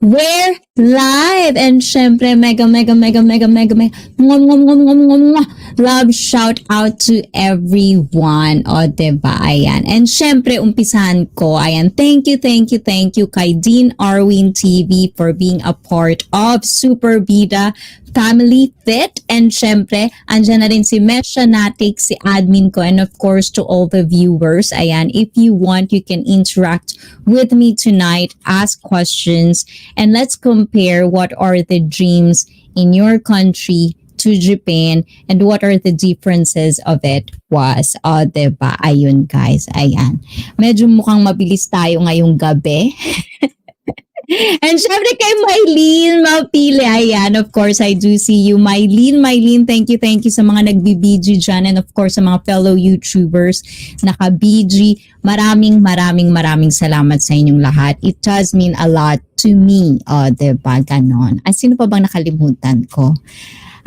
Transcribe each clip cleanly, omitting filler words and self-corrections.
We're live! And syempre, mega mwah, mwah, mwah, mwah, mwah, mwah. Love shout out to everyone. O, diba? Ayan. And syempre, umpisahan ko. Ayan. Thank you kay Dean Arwin TV for being a part of Super Bida Family Fit. And syempre, andyan na rin si Mesha Natik, si admin ko. And of course, to all the viewers. Ayan. If you want, you can interact with me tonight, ask questions, and let's compare what are the dreams in your country to Japan and what are the differences of it was. Diba? Ayun guys, ayan. Medyo mukhang mabilis tayo ngayong gabi. And syempre kay Mylene Mapili, ayan, of course, I do see you. Mylene, thank you sa mga nagbi-BG dyan, and of course sa mga fellow YouTubers naka-BG. Maraming salamat sa inyong lahat. It does mean a lot to me. Diba? Ganon. At sino pa bang nakalimutan ko?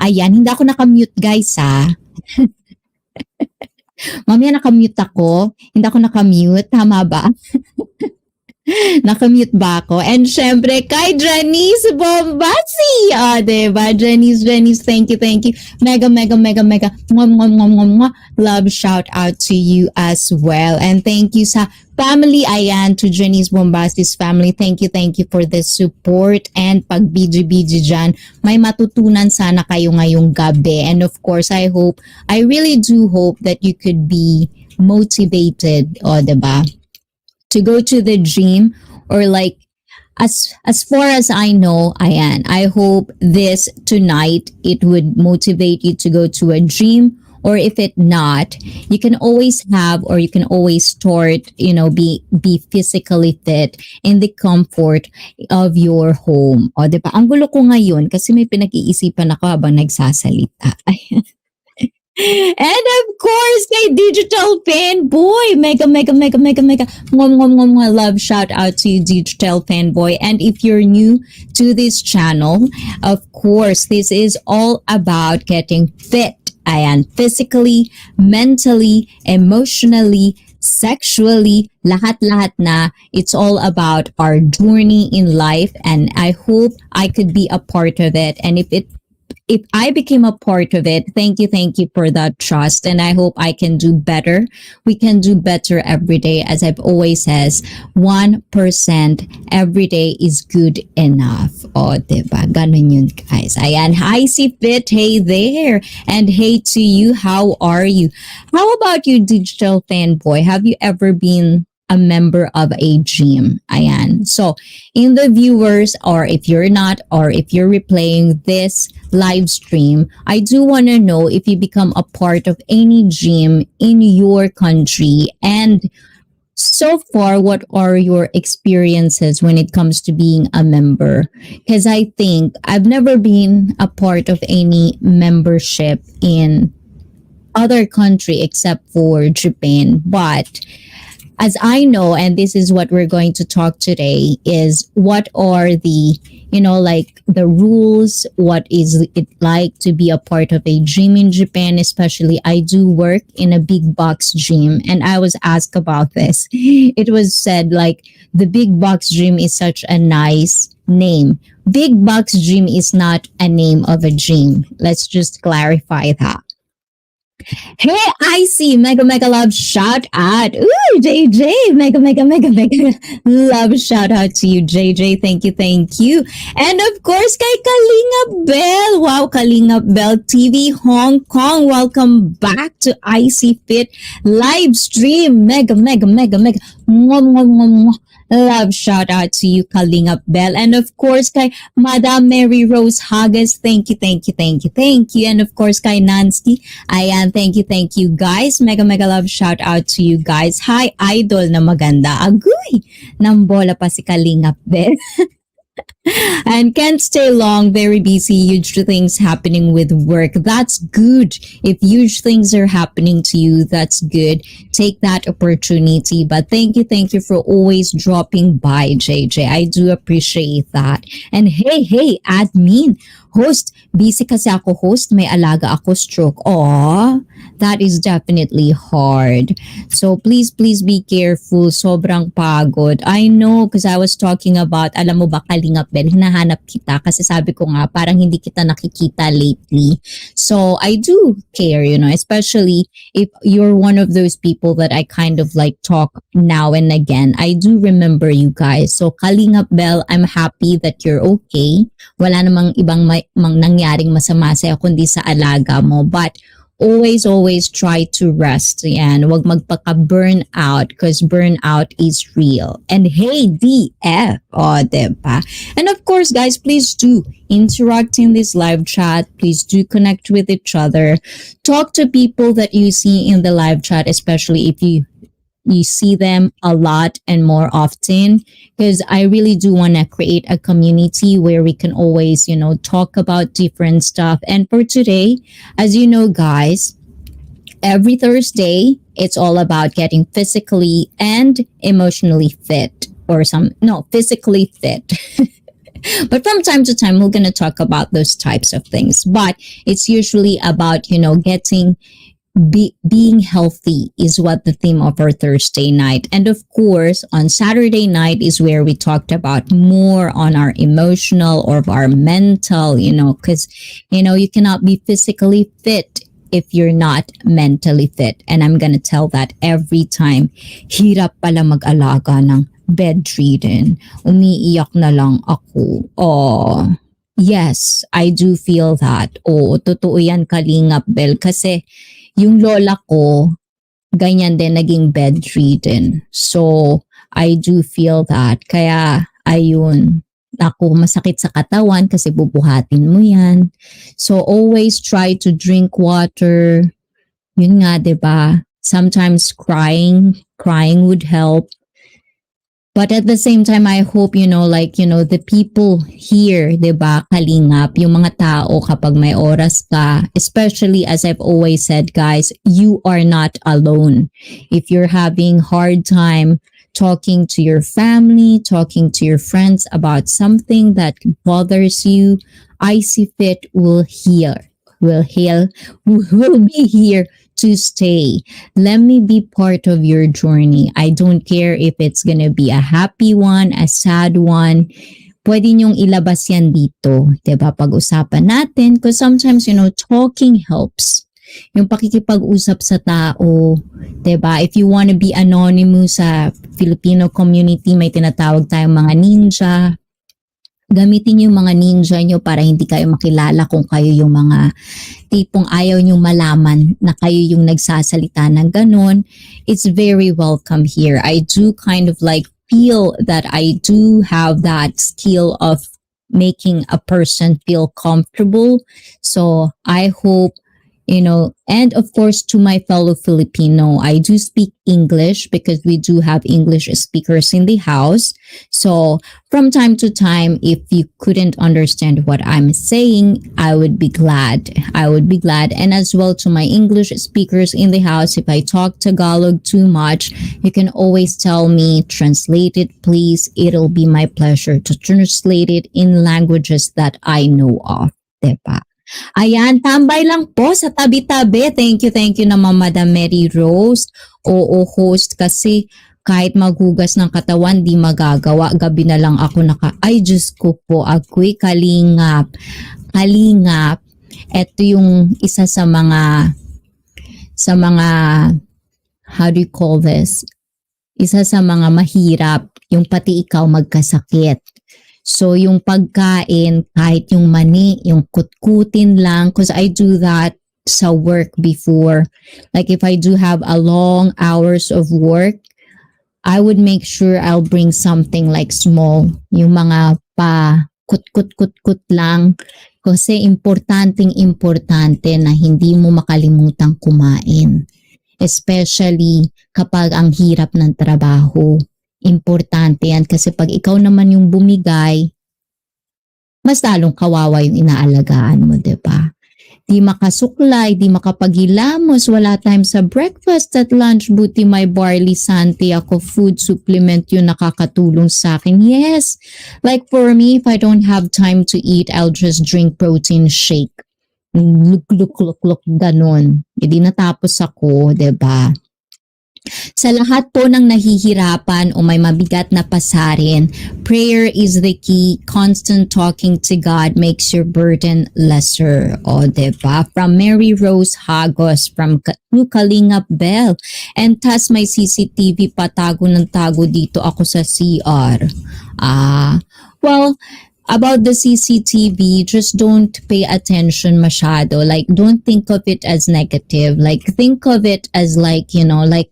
Ayan, hindi ako nakamute guys ha. Mamaya nakamute ako. Hindi ako nakamute. Tama ba? Nakamute ba ako? And syempre, kay Janice Bombasi! Diba? Janice, thank you. Mega. Mwah. Love shout out to you as well. And thank you sa family, ayan, to Janice Bombasi's family. Thank you for the support and pag-BG dyan. May matutunan sana kayo ngayong gabi. And of course, I really do hope that you could be motivated, diba? To go to the gym, or like as far as I know, ayan, I hope this tonight it would motivate you to go to a gym, or if it not, you can always have, or you can always start, be physically fit in the comfort of your home. O, diba? Ang gulo ko ngayon kasi may pinag-iisipan ako habang nagsasalita. And of course, kay Digital Fanboy, mega, mwah, love shout out to you, Digital Fanboy. And if you're new to this channel, of course, this is all about getting fit. Ayan, physically, mentally, emotionally, sexually, lahat na. It's all about our journey in life, and I hope I could be a part of it. And if I became a part of it, thank you for that trust. And I hope I can do better. We can do better every day. As I've always says, 1% every day is good enough. O, diba? Ganun yun, guys. Ayan. Hi, si Fit. Hey there. And hey to you. How are you? How about you, Digital Fanboy? Have you ever been a member of a gym? Ayan. So, in the viewers, or if you're not, or if you're replaying this live stream, I do want to know if you become a part of any gym in your country, and so far, what are your experiences when it comes to being a member? Because I think I've never been a part of any membership in other country except for Japan, but as I know, and this is what we're going to talk today, is what are the, like the rules, what is it like to be a part of a gym in Japan, especially I do work in a big box gym, and I was asked about this. It was said like the big box gym is such a nice name. Big box gym is not a name of a gym. Let's just clarify that. Hey, ICEE, mega love shout out. Ooh, JJ, mega love shout out to you, JJ. Thank you. And of course, kay Kalinga Bell. Wow, Kalinga Bell TV Hong Kong. Welcome back to ICEE Fit live stream. Mega. Mwah. Love shout out to you, Kalinga Bell. And of course, kay Madam Mary Rose Hagas, thank you. And of course, kay Nancy, ayan, thank you guys. Mega love shout out to you guys. Hi, idol na maganda. Agoy! Nambola pa si Kalinga Bell. And can't stay long, very busy, huge things happening with work. That's good. If huge things are happening to you, that's good. Take that opportunity. But thank you for always dropping by, JJ. I do appreciate that. And hey, admin, host, busy kasi ako host, may alaga ako stroke. Aww, that is definitely hard. So please be careful. Sobrang pagod. I know, because I was talking about, alam mo ba, Kalingap Bel. Hinahanap kita kasi sabi ko nga, parang hindi kita nakikita lately. So, I do care, especially if you're one of those people that I kind of like talk now and again. I do remember you guys. So, Kalingap Bel, I'm happy that you're okay. Wala namang ibang nangyaring masama sa'yo kundi sa alaga mo. But, always try to rest. Yan. Huwag magpaka-burn out because burnout is real. And hey, DF. Oh, diba? And of course, guys, please do interact in this live chat. Please do connect with each other. Talk to people that you see in the live chat, especially if you see them a lot and more often, because I really do want to create a community where we can always, talk about different stuff. And for today, as you know, guys, every Thursday, it's all about getting physically and emotionally fit, physically fit. But from time to time, we're going to talk about those types of things. But it's usually about, being healthy is what the theme of our Thursday night. And of course, on Saturday night is where we talked about more on our emotional or our mental, because, you cannot be physically fit if you're not mentally fit. And I'm gonna tell that every time. Hirap pala mag-alaga ng bedridden. Umiiyak na lang ako. Oh, yes, I do feel that. Oo, totoo yan, Kalingap Bel. Kasi yung lola ko, ganyan din, naging bedridden. So, I do feel that. Kaya, ayun, ako masakit sa katawan kasi bubuhatin mo yan. So, always try to drink water. Yun nga, diba? Sometimes crying would help. But at the same time, I hope, the people here, diba, Kalingap, yung mga tao kapag may oras ka, especially as I've always said, guys, you are not alone. If you're having hard time talking to your family, talking to your friends about something that bothers you, ICEE Fit will be here to stay. Let me be part of your journey. I don't care if it's gonna be a happy one, a sad one. Pwede niyong ilabas yan dito. Diba? Pag-usapan natin. Because sometimes, talking helps. Yung pakikipag-usap sa tao. Diba? If you wanna be anonymous sa Filipino community, may tinatawag tayong mga ninja. Gamitin niyo yung mga ninja niyo para hindi kayo makilala kung kayo yung mga tipong ayaw niyo malaman na kayo yung nagsasalita ng ganun. It's very welcome here. I do kind of like feel that I do have that skill of making a person feel comfortable. So I hope, and of course to my fellow Filipino, I do speak English because we do have English speakers in the house. So from time to time, if you couldn't understand what I'm saying, I would be glad. And as well to my English speakers in the house, if I talk Tagalog too much, you can always tell me, translate it please. It'll be my pleasure to translate it in languages that I know of. Diba? Ayan, tambay lang po sa tabi-tabi. Thank you naman Madam Mary Rose. Oo, host, kasi kahit maghugas ng katawan, di magagawa. Gabi na lang ako ay Diyos ko po, ako'y kalingap. Ito yung isa sa mga, how do you call this? Isa sa mga mahirap, yung pati ikaw magkasakit. So, yung pagkain, kahit yung mani, yung kutkutin lang, because I do that sa work before. Like, if I do have a long hours of work, I would make sure I'll bring something like small, yung mga kut lang. Kasi importante na hindi mo makalimutang kumain. Especially kapag ang hirap ng trabaho. Importante yan kasi pag ikaw naman yung bumigay, mas lalong kawawa yung inaalagaan mo, diba? Di makasuklay, di makapagilamos, wala time sa breakfast at lunch, buti may barley santi ako, food supplement yung nakakatulong sa akin. Yes, like for me, if I don't have time to eat, I'll just drink protein shake. Look, ganun. Hindi natapos ako, diba? Sa lahat po ng nahihirapan o may mabigat na pasarin, prayer is the key. Constant talking to God makes your burden lesser. O, diba? From Mary Rose Hagos, from Kalingap Bell. And tas may CCTV pa, tago ng tago dito ako sa CR. Well, about the CCTV, just don't pay attention masyado. Like, don't think of it as negative. Like, think of it as like, like,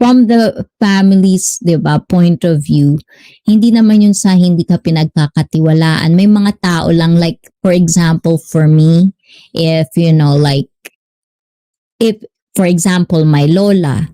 from the family's, 'di ba, point of view, hindi naman yun sa hindi ka pinagkakatiwalaan. May mga tao lang, like for example for me, if like if for example my lola,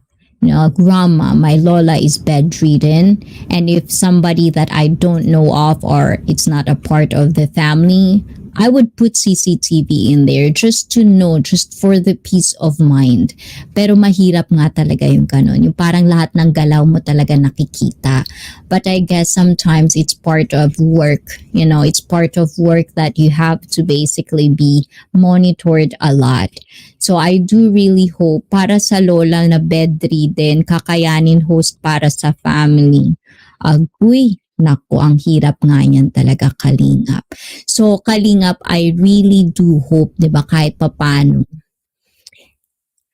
grandma, my lola is bedridden, and if somebody that I don't know of or it's not a part of the family, I would put CCTV in there just to know, just for the peace of mind. Pero mahirap nga talaga yung ganun. Yung parang lahat ng galaw mo talaga nakikita. But I guess sometimes it's part of work. It's part of work that you have to basically be monitored a lot. So I do really hope para sa lola na bedridden, kakayanin host para sa family. Agoy, naku, ang hirap nga yan talaga, Kalingap. So, Kalingap, I really do hope, 'di ba, kahit papano,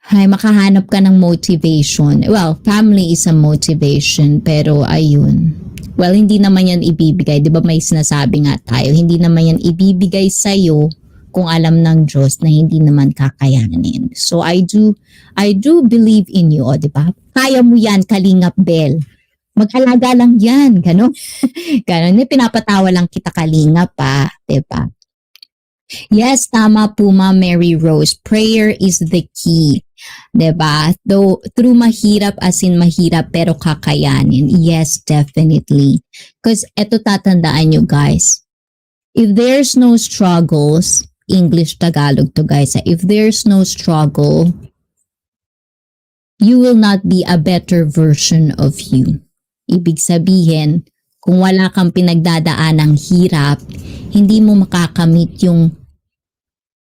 ay makahanap ka ng motivation. Well, family is a motivation, pero ayun. Well, hindi naman yan ibibigay, 'di ba, may sinasabi nga tayo, hindi naman yan ibibigay sa'yo kung alam ng Diyos na hindi naman kakayanin. So, I do believe in you, 'di ba? Kaya mo yan, Kalingap Bell. Mag-alaga lang yan, gano'n. Gano'n, pinapatawa lang kita, Kalingap pa, diba? Yes, tama po, Ma'am Mary Rose. Prayer is the key, diba? Though, through mahirap, as in mahirap, pero kakayanin. Yes, definitely. Because eto, tatandaan nyo, guys. If there's no struggles, English, Tagalog to, guys. If there's no struggle, you will not be a better version of you. Ibig sabihin, kung wala kang pinagdadaan ng hirap, hindi mo makakamit yung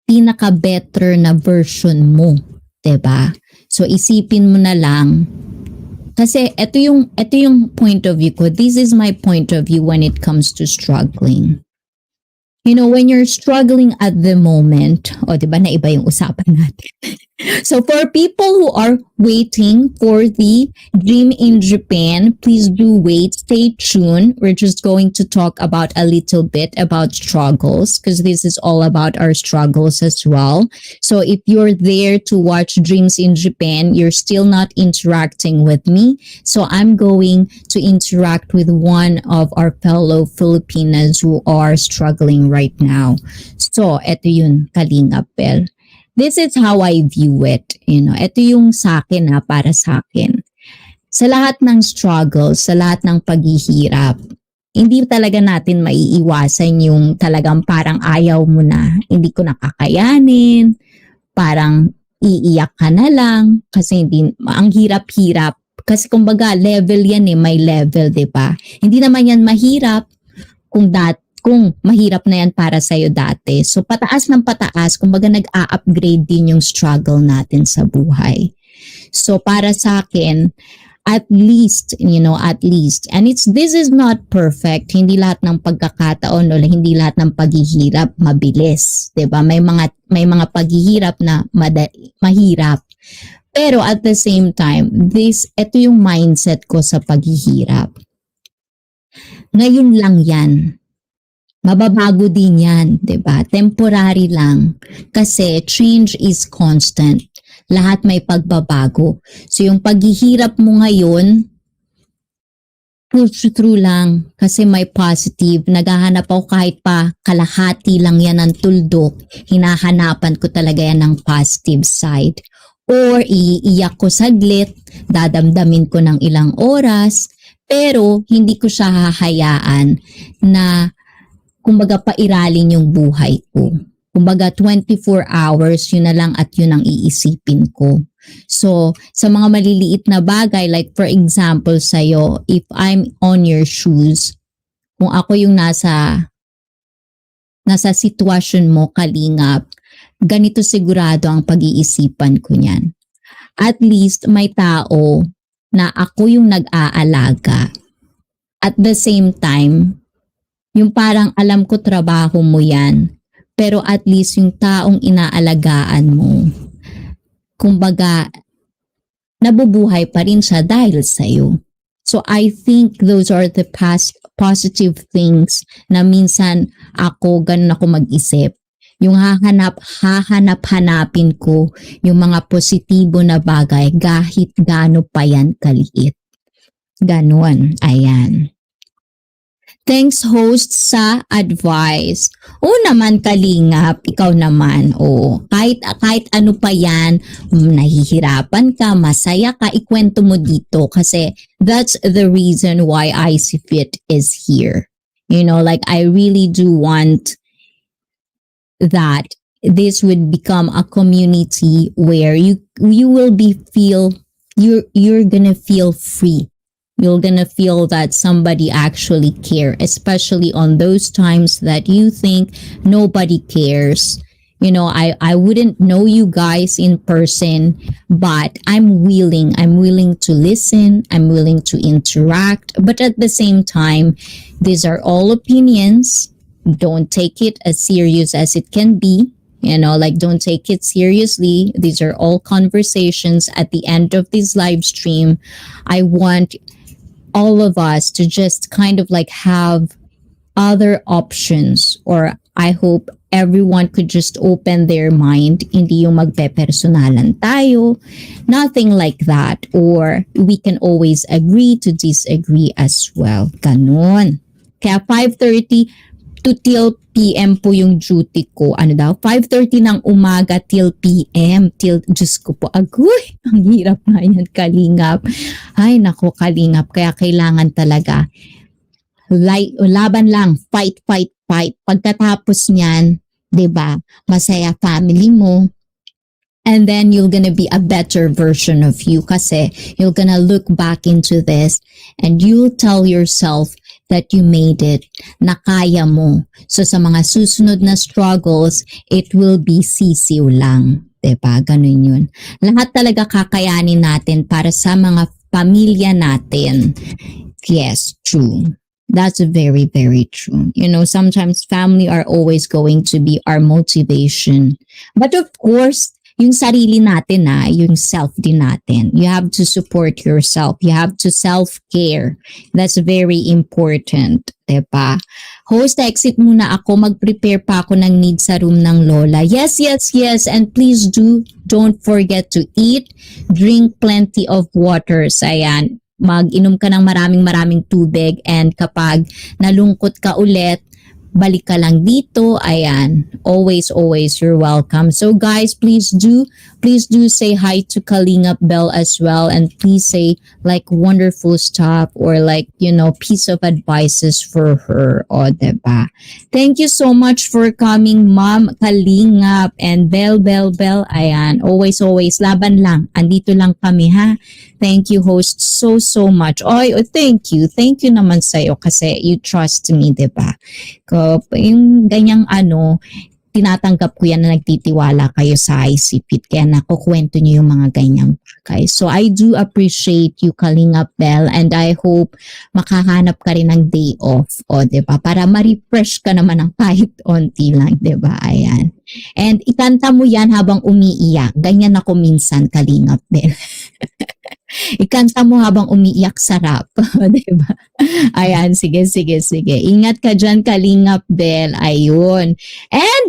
pinaka-better na version mo, 'di ba? So isipin mo na lang, kasi ito yung point of view ko. This is my point of view when it comes to struggling. When you're struggling at the moment, di ba, naiba yung usapan natin. So for people who are waiting for the Dream in Japan, please do wait. Stay tuned. We're just going to talk about a little bit about struggles, because this is all about our struggles as well. So if you're there to watch Dreams in Japan, you're still not interacting with me. So I'm going to interact with one of our fellow Filipinas who are struggling right now. So eto yun, Kalingap Bell. This is how I view it. Ito yung sa akin, para sa akin. Sa lahat ng struggles, sa lahat ng paghihirap, hindi talaga natin maiiwasan yung talagang parang ayaw mo na, hindi ko nakakayanin, parang iiyak ka na lang, kasi ang hirap-hirap. Kasi kumbaga, level yan may level, diba? Hindi naman yan mahirap kung mahirap na yan para sa'yo dati. So, pataas ng pataas, kumbaga nag-a-upgrade din yung struggle natin sa buhay. So, para sa akin, at least, and this is not perfect. Hindi lahat ng pagkakataon o hindi lahat ng paghihirap mabilis. Diba? May mga paghihirap na mahirap. Pero at the same time, ito yung mindset ko sa paghihirap. Ngayon lang yan. Mababago din yan, 'di ba? Temporary lang. Kasi change is constant. Lahat may pagbabago. So yung paghihirap mo ngayon, push through lang kasi may positive. Naghahanap ako kahit pa kalahati lang yan ng tuldok. Hinahanapan ko talaga yan ng positive side. Or iiyak ko saglit, dadamdamin ko ng ilang oras, pero hindi ko siya hahayaan na kumbaga pairalin yung buhay ko. Kumbaga 24 hours, yun na lang at yun ang iisipin ko. So, sa mga maliliit na bagay, like for example sa'yo, if I'm on your shoes, kung ako yung nasa sitwasyon mo, Kalingap, ganito sigurado ang pag-iisipan ko niyan. At least may tao na ako yung nag-aalaga. At the same time, yung parang alam ko trabaho mo yan, pero at least yung taong inaalagaan mo, kumbaga, nabubuhay pa rin siya dahil sa'yo. So I think those are the past positive things na minsan ako, ganun ako mag-isip. Yung hahanap-hanapin ko yung mga positibo na bagay kahit gaano pa yan kaliit. Ganon, ayan. Thanks host sa advice. Oo naman Kalingap, ikaw naman. Oo, kahit ano pa yan, nahihirapan ka, masaya ka, ikwento mo dito kasi that's the reason why ICEE is here. You know, like I really do want that this would become a community where you will be you're gonna feel free. You're gonna feel that somebody actually care, especially on those times that you think nobody cares. You know, I wouldn't know you guys in person, but I'm willing to listen, I'm willing to interact, but at the same time, these are all opinions. Don't take it as serious as it can be. You know, like don't take it seriously. These are all conversations. At the end of this live stream, I want all of us to just kind of like have other options, or I hope everyone could just open their mind. Hindi yung magpe-personalan tayo. Nothing like that. Or we can always agree to disagree as well. Ganon. Kaya 5:30 to till PM po yung duty ko. Ano daw? 5:30 ng umaga till PM. Diyos ko po, agoy, ang hirap na yan, Kalingap. Ay, nako, Kalingap. Kaya kailangan talaga, laban lang, fight, fight, fight. Pagkatapos niyan, 'di ba? Masaya family mo. And then you're gonna be a better version of you kasi you're gonna look back into this and you'll tell yourself that you made it, na kaya mo. So sa mga susunod na struggles, it will be sisiw lang. Diba? Ganun yun. Lahat talaga kakayanin natin para sa mga pamilya natin. Yes, true. That's very, very true. You know, sometimes family are always going to be our motivation. But of course, yung sarili natin yung self din natin. You have to support yourself. You have to self-care. That's very important. Diba? Host, exit muna ako. Mag-prepare pa ako ng need sa room ng Lola. Yes, yes, yes. And please don't forget to eat. Drink plenty of water. Ayan. Mag-inom ka ng maraming tubig. And kapag nalungkot ka ulit, balik ka lang dito. Ayan. Always, you're welcome. So guys, please do say hi to Kalingap Bell as well. And please say like wonderful stuff or like, you know, piece of advices for her. O, diba? Thank you so much for coming, Ma'am Kalingap and Bell. Ayan. Always, laban lang. Andito lang kami, ha? Thank you, host, so much. Oy, thank you. Thank you naman sa'yo kasi you trust me, diba? Yung ganyang tinatanggap ko yan na nagtitiwala kayo sa ICEE. Kaya nakukwento niyo yung mga ganyang bagay. So I do appreciate you, Kalingap Bell, and I hope makahanap ka rin ng day off. O, diba? Para ma-refresh ka naman ng kahit onti lang, diba? Ayan. And ikanta mo yan habang umiiyak. Ganyan ako minsan, Kalingap Bell. Ikanta mo habang umiiyak, sarap. Diba? Ayan, sige. Ingat ka dyan, Kalingap Bell. Ayun. And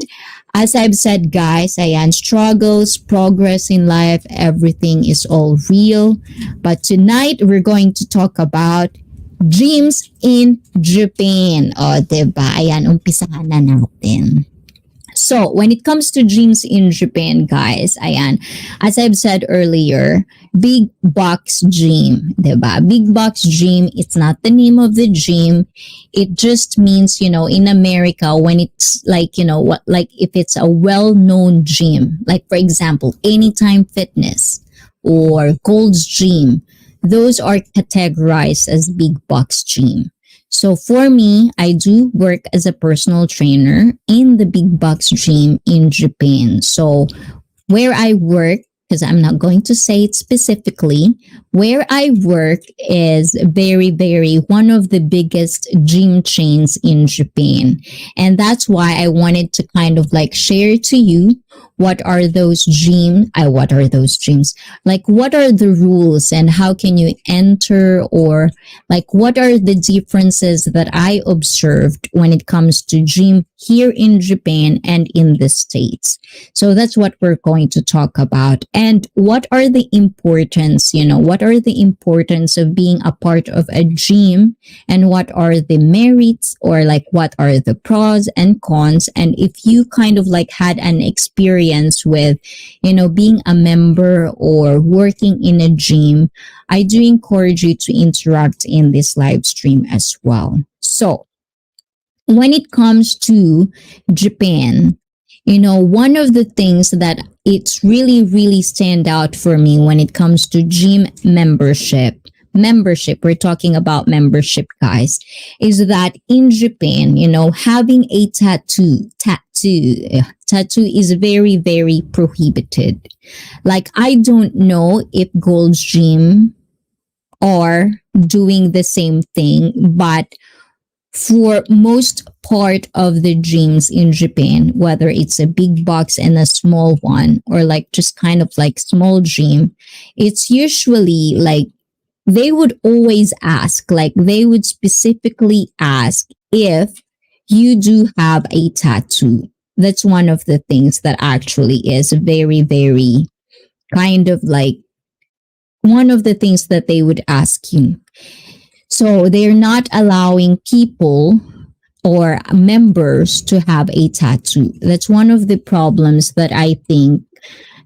as I've said, guys, ayan, struggles, progress in life, everything is all real. But tonight, we're going to talk about dreams in Japan. O, diba? Ayan, umpisahan na natin. So, when it comes to dreams in Japan, guys, ayan, as I've said earlier, big box dream, diba? Big box dream, it's not the name of the dream. It just means, you know, in America, when it's like, you know, like if it's a well-known dream, like for example, Anytime Fitness or Gold's Dream, those are categorized as big box dream. So for me, I do work as a personal trainer in the big box dream in Japan. So where I work, because I'm not going to say it specifically, where I work is very, very one of the biggest gym chains in Japan. And that's why I wanted to kind of like share to you what are those gyms? Like what are the rules and how can you enter, or like what are the differences that I observed when it comes to gym here in Japan and in the States. So that's what we're going to talk about. And what are the importance, what are the importance of being a part of a gym, and what are the merits, or like what are the pros and cons. And if you kind of like had an experience with, being a member or working in a gym, I do encourage you to interact in this live stream as well. So when it comes to Japan, one of the things that it's really, really stand out for me when it comes to gym membership, we're talking about membership, guys, is that in Japan, having a tattoo is very, very prohibited. Like, I don't know if Gold's Gym are doing the same thing, but for most part of the gyms in Japan, whether it's a big box and a small one, or like just kind of like small gym, it's usually like they would always ask, like they would specifically ask if you do have a tattoo. That's one of the things that actually is very, very kind of like one of the things that they would ask you. So they're not allowing people or members to have a tattoo. That's one of the problems that I think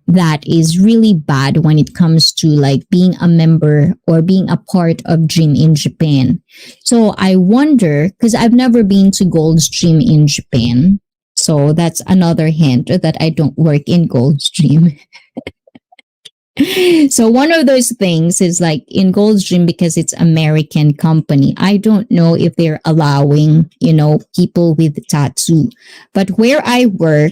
that is really bad when it comes to like being a member or being a part of gym in Japan. So I wonder, because I've never been to Gold's Gym in Japan. So that's another hint that I don't work in Gold's Gym. So one of those things is like in Gold's Gym, because it's American company, I don't know if they're allowing, people with tattoo. But where I work,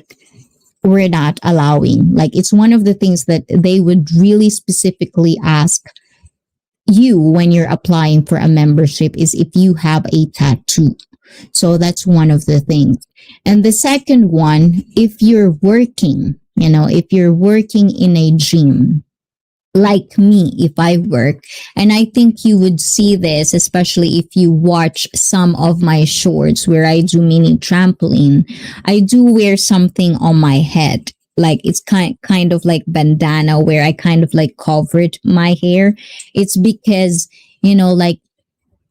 we're not allowing. Like, it's one of the things that they would really specifically ask you when you're applying for a membership is if you have a tattoo. So that's one of the things. And the second one, if you're working in a gym, like me, if I work, and I think you would see this, especially if you watch some of my shorts where I do mini trampoline, I do wear something on my head. Like it's kind of like bandana where I kind of like covered my hair. It's because, like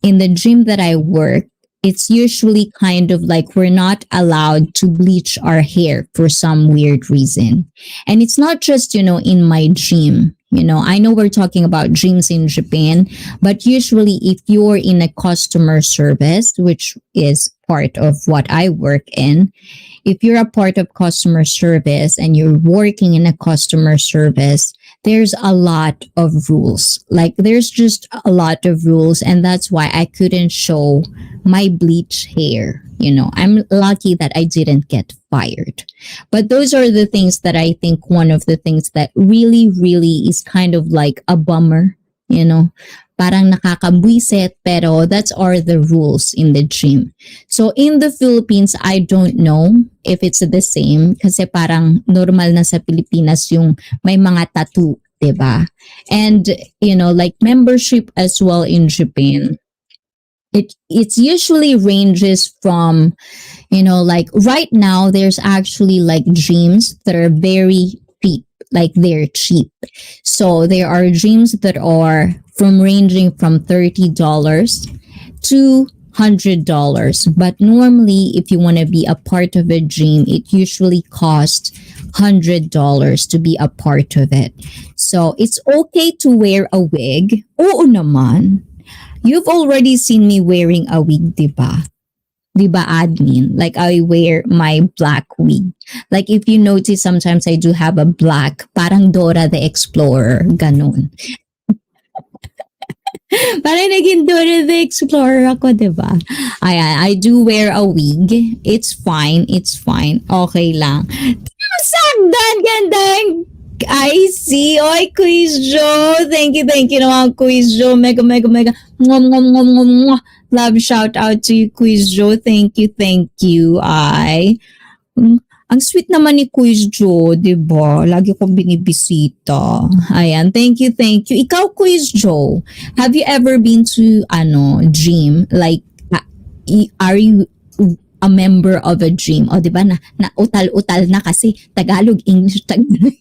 in the gym that I work, it's usually kind of like we're not allowed to bleach our hair for some weird reason. And it's not just, in my gym. I know we're talking about gyms in Japan, but usually if you're in a customer service, which is part of what I work in, if you're a part of customer service and you're working in a customer service, there's a lot of rules. Like there's just a lot of rules. And that's why I couldn't show my bleach hair. I'm lucky that I didn't get fired. But those are the things that I think one of the things that really, really is kind of like a bummer, parang nakakabwisit, pero that's are the rules in the gym. So in the Philippines, I don't know if it's the same kasi parang normal na sa Pilipinas yung may mga tattoo, diba? And, like membership as well in Japan, it usually ranges from, like right now there's actually like gyms that are very cheap, like they're cheap. So there are gyms that are ranging from $30 to $100. But normally if you want to be a part of a gym, it usually costs $100 to be a part of it. So it's okay to wear a wig. Oo naman. You've already seen me wearing a wig, diba? Diba, admin? Like I wear my black wig. Like if you notice, sometimes I do have a black, parang Dora the Explorer, ganon. Parang naging Dora the Explorer ako, diba? Ayan, I do wear a wig. It's fine. Okay lang. Sakdan, gandang! I see. Oy, Quiz Joe. Thank you naman, Quiz Joe. Mega, mega, mega. Mwah, mwah, mwah, mwah, mwah. Love shout out to you, Quiz Joe. Thank you. Ang sweet naman ni Quiz Joe, di ba? Lagi kong binibisita. Ayan, thank you, thank you. Ikaw, Quiz Joe, have you ever been to, gym? Like, are you a member of a gym? O, di ba, na utal-utal na kasi Tagalog, English, Tagalog.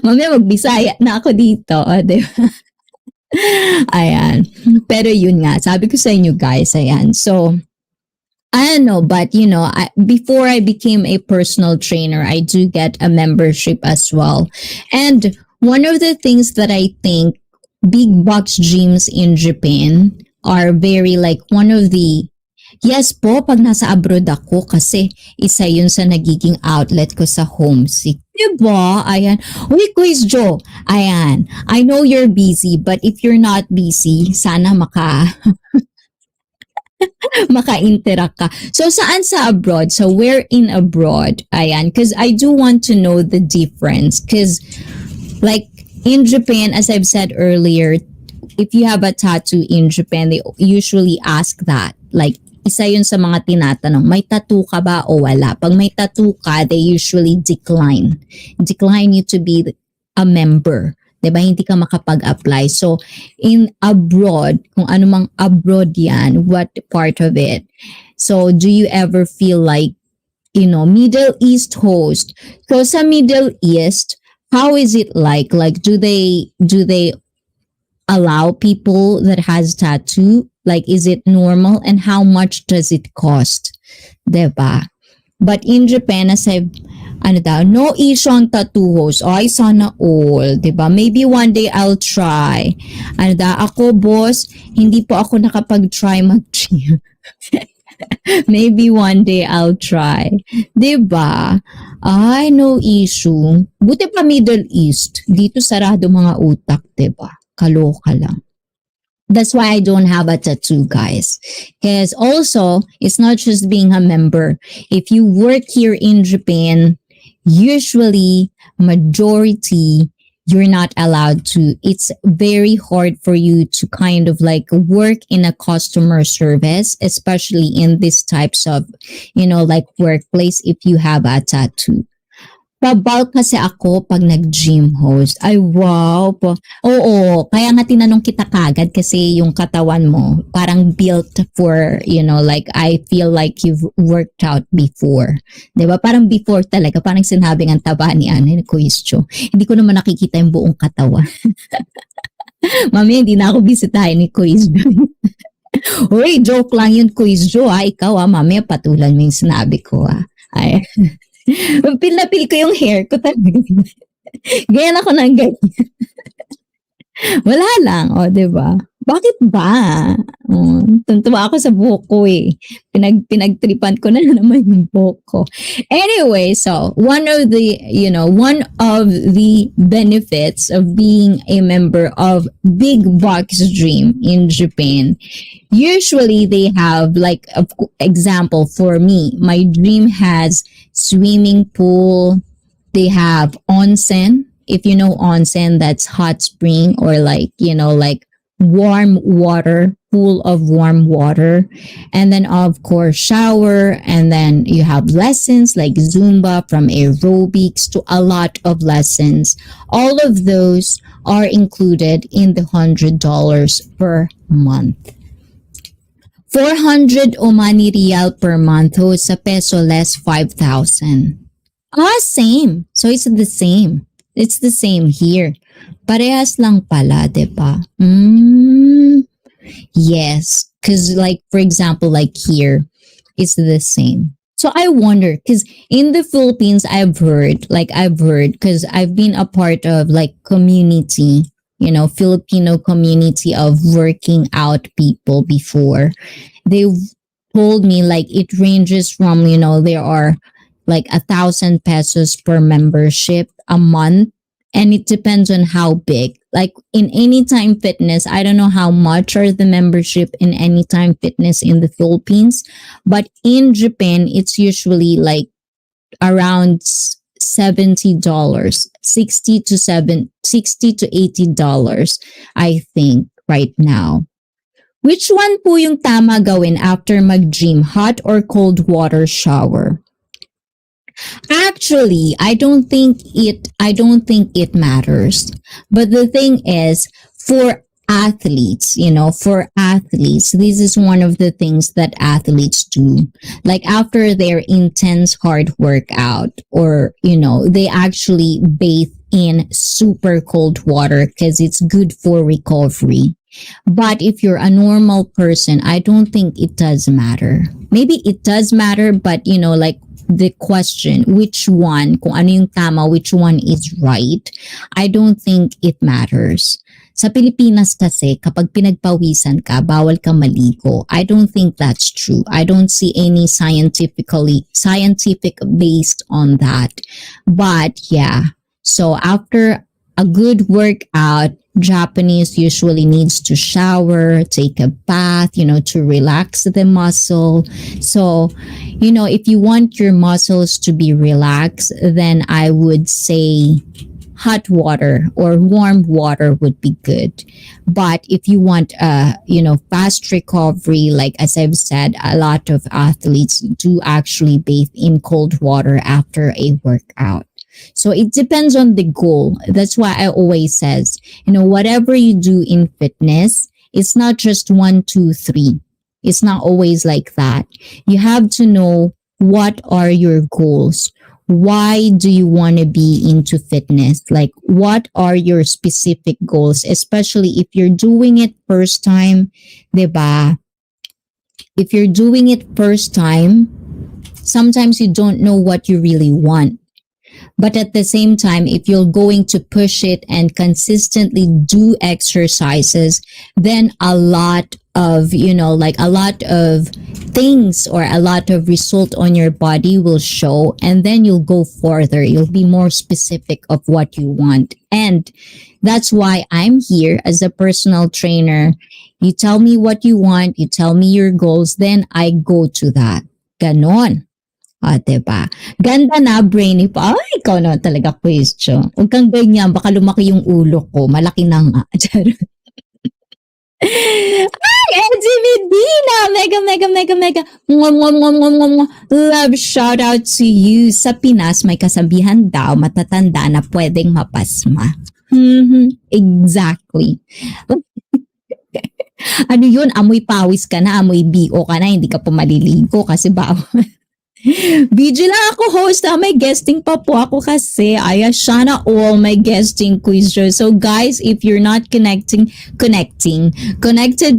Mamaya magbisaya na ako dito, o, di ba? Ayan. Pero yun nga, sabi ko sa inyo guys, ayan. So, I don't know, but before I became a personal trainer, I do get a membership as well. And one of the things that I think big box gyms in Japan are very like one of the yes po, pag nasa abroad ako kasi isa yun sa nagiging outlet ko sa homesick. Diba? Ayan. Uy, Quiz Joe. Ayan. I know you're busy, but if you're not busy, sana maka-interact ka. So, saan sa abroad? So, where in abroad? Ayan. Because I do want to know the difference. Because, like, in Japan, as I've said earlier, if you have a tattoo in Japan, they usually ask that. Like, isa yun sa mga tinatanong, may tattoo ka ba o wala? Pag may tattoo ka, they usually decline. Decline you to be a member. Diba? Hindi ka makapag-apply. So, in abroad, kung ano mang abroad yan, what part of it? So, do you ever feel like, Middle East host? So, sa Middle East, how is it like? Like, do they allow people that has tattoo? Like, is it normal? And how much does it cost? Diba? But in Japan, as I've no issue on tattoo host. Ay, sana all. Diba? Maybe one day I'll try. Ako, boss, hindi po ako nakapag-try mag-gym. Maybe one day I'll try. Diba? Ay, no issue. Buti pa Middle East. Dito sarado mga utak, diba? Kaloka lang. That's why I don't have a tattoo, guys. Because also, it's not just being a member. If you work here in Japan, usually majority you're not allowed to. It's very hard for you to kind of like work in a customer service, especially in these types of like workplace if you have a tattoo. Pabal kasi ako pag nag-gym host. Ay, wow po. Oo, kaya nga tinanong kita kagad kasi yung katawan mo parang built for, like I feel like you've worked out before. Diba? Parang before talaga. Parang sinabi ng taba ni Kuistyo. Hindi ko naman nakikita yung buong katawan. Mami, hindi na ako bisitahin ni Kuistyo. Uy, joke lang yun, Kuistyo. Ikaw, mami, patulan mo yung sinabi ko. Ay. Pil na pil ko yung hair ko talaga. Ganyan ako ng ganyan. Wala lang, diba? Bakit ba? Tuntua ako sa buhok ko eh. Pinagtripan ko na naman yung buhok ko. Anyway, so one of the benefits of being a member of Big Box Dream in Japan, usually they have like example for me, my dream has swimming pool, they have onsen. If you know onsen, that's hot spring or like warm water, pool of warm water. And then of course shower, and then you have lessons like Zumba, from aerobics to a lot of lessons. All of those are included in the $100 per month. 400 Omani Real per month, so sa peso less 5,000. Same. So it's the same. It's the same here. Parehas lang pala, diba? Yes. Because like, for example, like here, it's the same. So I wonder, because in the Philippines, I've heard, because I've been a part of like community, Filipino community of working out people before. They've told me like it ranges from, there are like 1,000 pesos per membership a month. And it depends on how big. Like in Anytime Fitness, I don't know how much are the membership in Anytime Fitness in the Philippines. But in Japan, it's usually like around $70, 60 to $80, I think, right now. Which one po yung tama gawin after mag-gym? Hot or cold water shower? Actually, I don't think it matters. But the thing is, for athletes, for athletes, this is one of the things that athletes do. Like after their intense hard workout, or they actually bathe in super cold water because it's good for recovery. But if you're a normal person, I don't think it does matter. Maybe it does matter, but like the question, which one, kung ano yung tama, which one is right, I don't think it matters. Sa Pilipinas kasi, kapag pinagpawisan ka, bawal ka maligo. I don't think that's true. I don't see any scientific based on that. But yeah, so after a good workout, Japanese usually needs to shower, take a bath, to relax the muscle. So, if you want your muscles to be relaxed, then I would say hot water or warm water would be good. But if you want fast recovery, like as I've said, a lot of athletes do actually bathe in cold water after a workout. So it depends on the goal. That's why I always says, whatever you do in fitness, it's not just 1, 2, 3. It's not always like that. You have to know what are your goals. Why do you want to be into fitness? Like, what are your specific goals? Especially if you're doing it first time, diba? If you're doing it first time, sometimes you don't know what you really want. But at the same time, if you're going to push it and consistently do exercises, then a lot of, a lot of things or a lot of result on your body will show, and then you'll go further. You'll be more specific of what you want. And that's why I'm here as a personal trainer. You tell me what you want, you tell me your goals, then I go to that. Ganon. Diba? Ganda na, brainy pa. Ay, ikaw na talaga, question. Huwag kang ganyan, baka lumaki yung ulo ko. Malaki na nga. Ay, Edsy Medina! Mega, mega, mega, mega. Mwah, mwah, mwah, mwah, mwah, mwah. Love, shout out to you. Sa Pinas, may kasabihan daw, matatanda na pwedeng mapasma. Exactly. Ano yun? Amoy pawis ka na, amoy BO ka na, hindi ka pa maliligo kasi bawal. BG lang ako host, may guesting pa po ako kasi sana all my guesting Quiz Joe. So guys, if you're not connected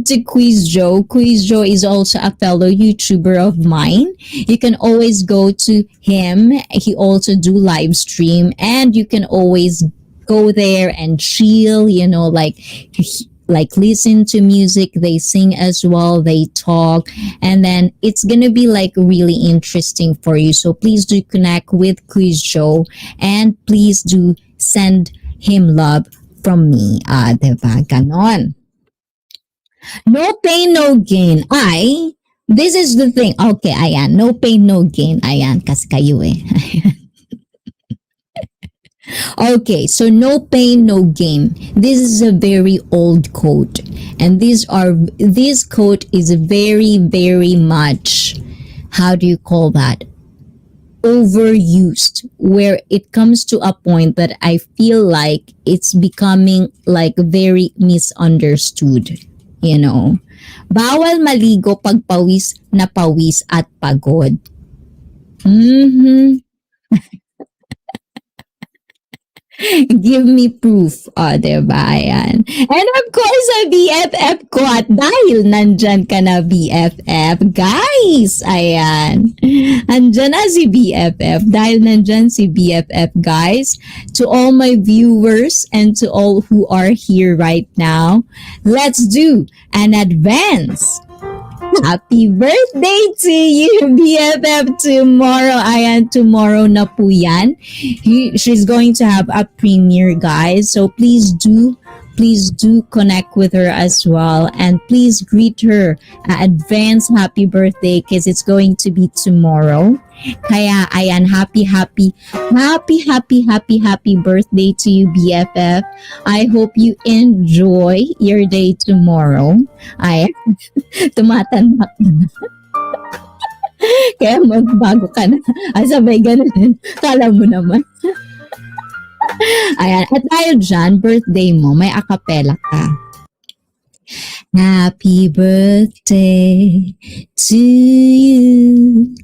to Quiz Joe is also a fellow YouTuber of mine. You can always go to him. He also do live stream, and you can always go there and chill, like listen to music, they sing as well, they talk, and then it's gonna be like really interesting for you. So please do connect with Quiz Joe, and please do send him love from me. Diba? Ganon. No pain, no gain. This is the thing. Okay, ayan. No pain, no gain. Ayan, kasi kayo eh. Okay, so no pain, no gain. This is a very old quote, and this quote is very, very much, how do you call that? Overused, where it comes to a point that I feel like it's becoming like very misunderstood. Bawal maligo pag pawis na pawis at pagod. Give me proof. Diba? Ayan. And of course, sa BFF ko, at dahil nandyan ka na BFF, guys, ayan. Andyan na si BFF. Dahil nandyan si BFF, guys, to all my viewers and to all who are here right now, let's do an advance happy birthday to you, BFF, tomorrow. Ayan, tomorrow na po yan. She's going to have a premiere, guys. So please do please do connect with her as well, and please greet her advance happy birthday because it's going to be tomorrow. Kaya ayan, happy birthday to you, BFF. I hope you enjoy your day tomorrow. Ay, tumatanda ka na. Kaya magbago ka na. Ay, sabay ganun. Kala mo naman. Ayan. At dahil dyan, birthday mo, may acapella ka. Happy birthday to you.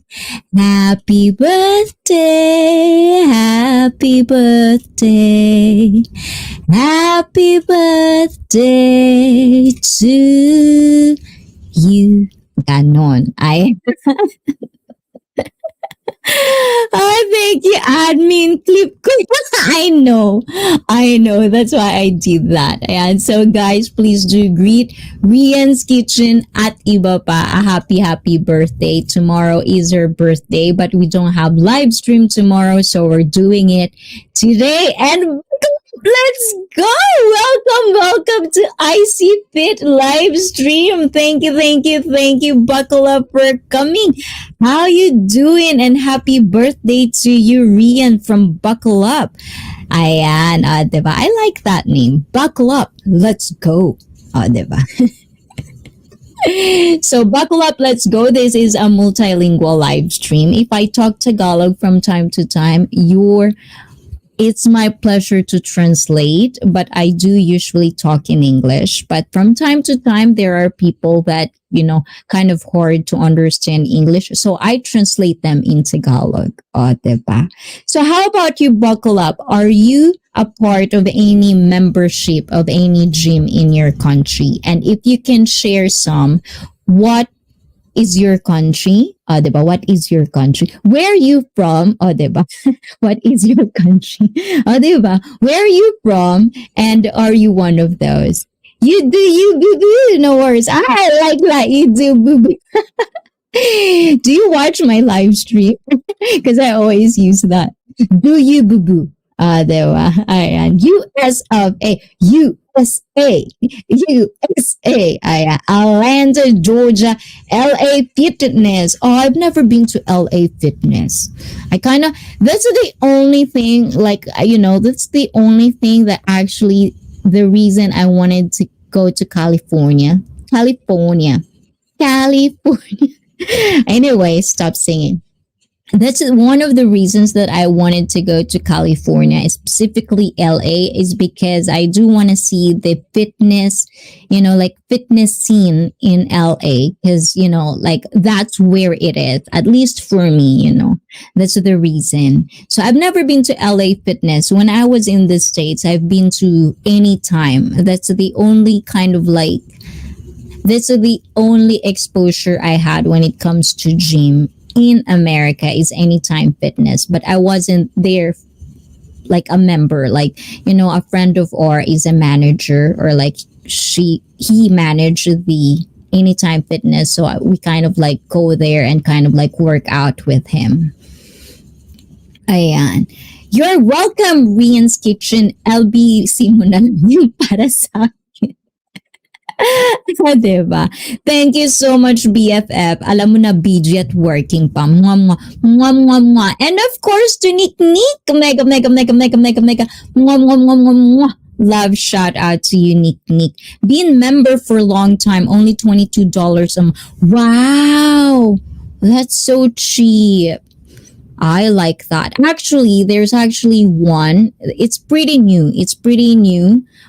Happy birthday, happy birthday, happy birthday to you. Ganon. Ay, oh, thank you, admin. Clip ko. I know. That's why I did that. And so, guys, please do greet Rian's Kitchen at iba pa a happy birthday. Tomorrow is her birthday, but we don't have live stream tomorrow, so we're doing it today. And let's go! Welcome to ICEE Fit live stream. Thank you. Buckle up for coming. How you doing? And happy birthday to you, Rian from Buckle Up. Ayan, diba? I like that name. Buckle Up. Let's go. Diba? So buckle up, let's go. This is a multilingual live stream. If I talk Tagalog from time to time, it's my pleasure to translate, but I do usually talk in English. But from time to time, there are people that, kind of hard to understand English. So I translate them in Tagalog. Diba? So how about you, Buckle Up? Are you a part of any membership of any gym in your country? And if you can share some, what is your country? Diba? What is your country? Where are you from? Diba? What is your country? Diba? Where are you from? And are you one of those? You boo. No worries. I like you do boo. Do you watch my live stream? Because I always use that. Do you boo boo? Diba? Ayan. USA. Ayan. Atlanta, Georgia, LA Fitness. Oh, I've never been to LA Fitness. That's the only thing, that's the only thing that actually, the reason I wanted to go to California. Anyway, stop singing. That's one of the reasons that I wanted to go to California, specifically LA, is because I do want to see the fitness, fitness scene in LA, because, that's where it is, at least for me, that's the reason. So I've never been to LA Fitness. When I was in the States, I've been to Anytime. That's the only exposure I had when it comes to gym in America is Anytime Fitness, but I wasn't there like a member, a friend of ours is a manager, or he managed the Anytime Fitness, so we kind of go there and kind of work out with him. Ayan. You're welcome, Rian's Kitchen. LBC mo na lang yung para sa diba? Thank you so much, BFF. Alam mo na, BG at working pa. Mwah, mwah, mwah, mwah, mwah. And of course, to Nick. Mega. Mwah, mwah, mwah, mwah, mwah. Love shout out to you, Nick. Being member for a long time, only $22 a month. Wow! That's so cheap. I like that. Actually, there's actually one. It's pretty new.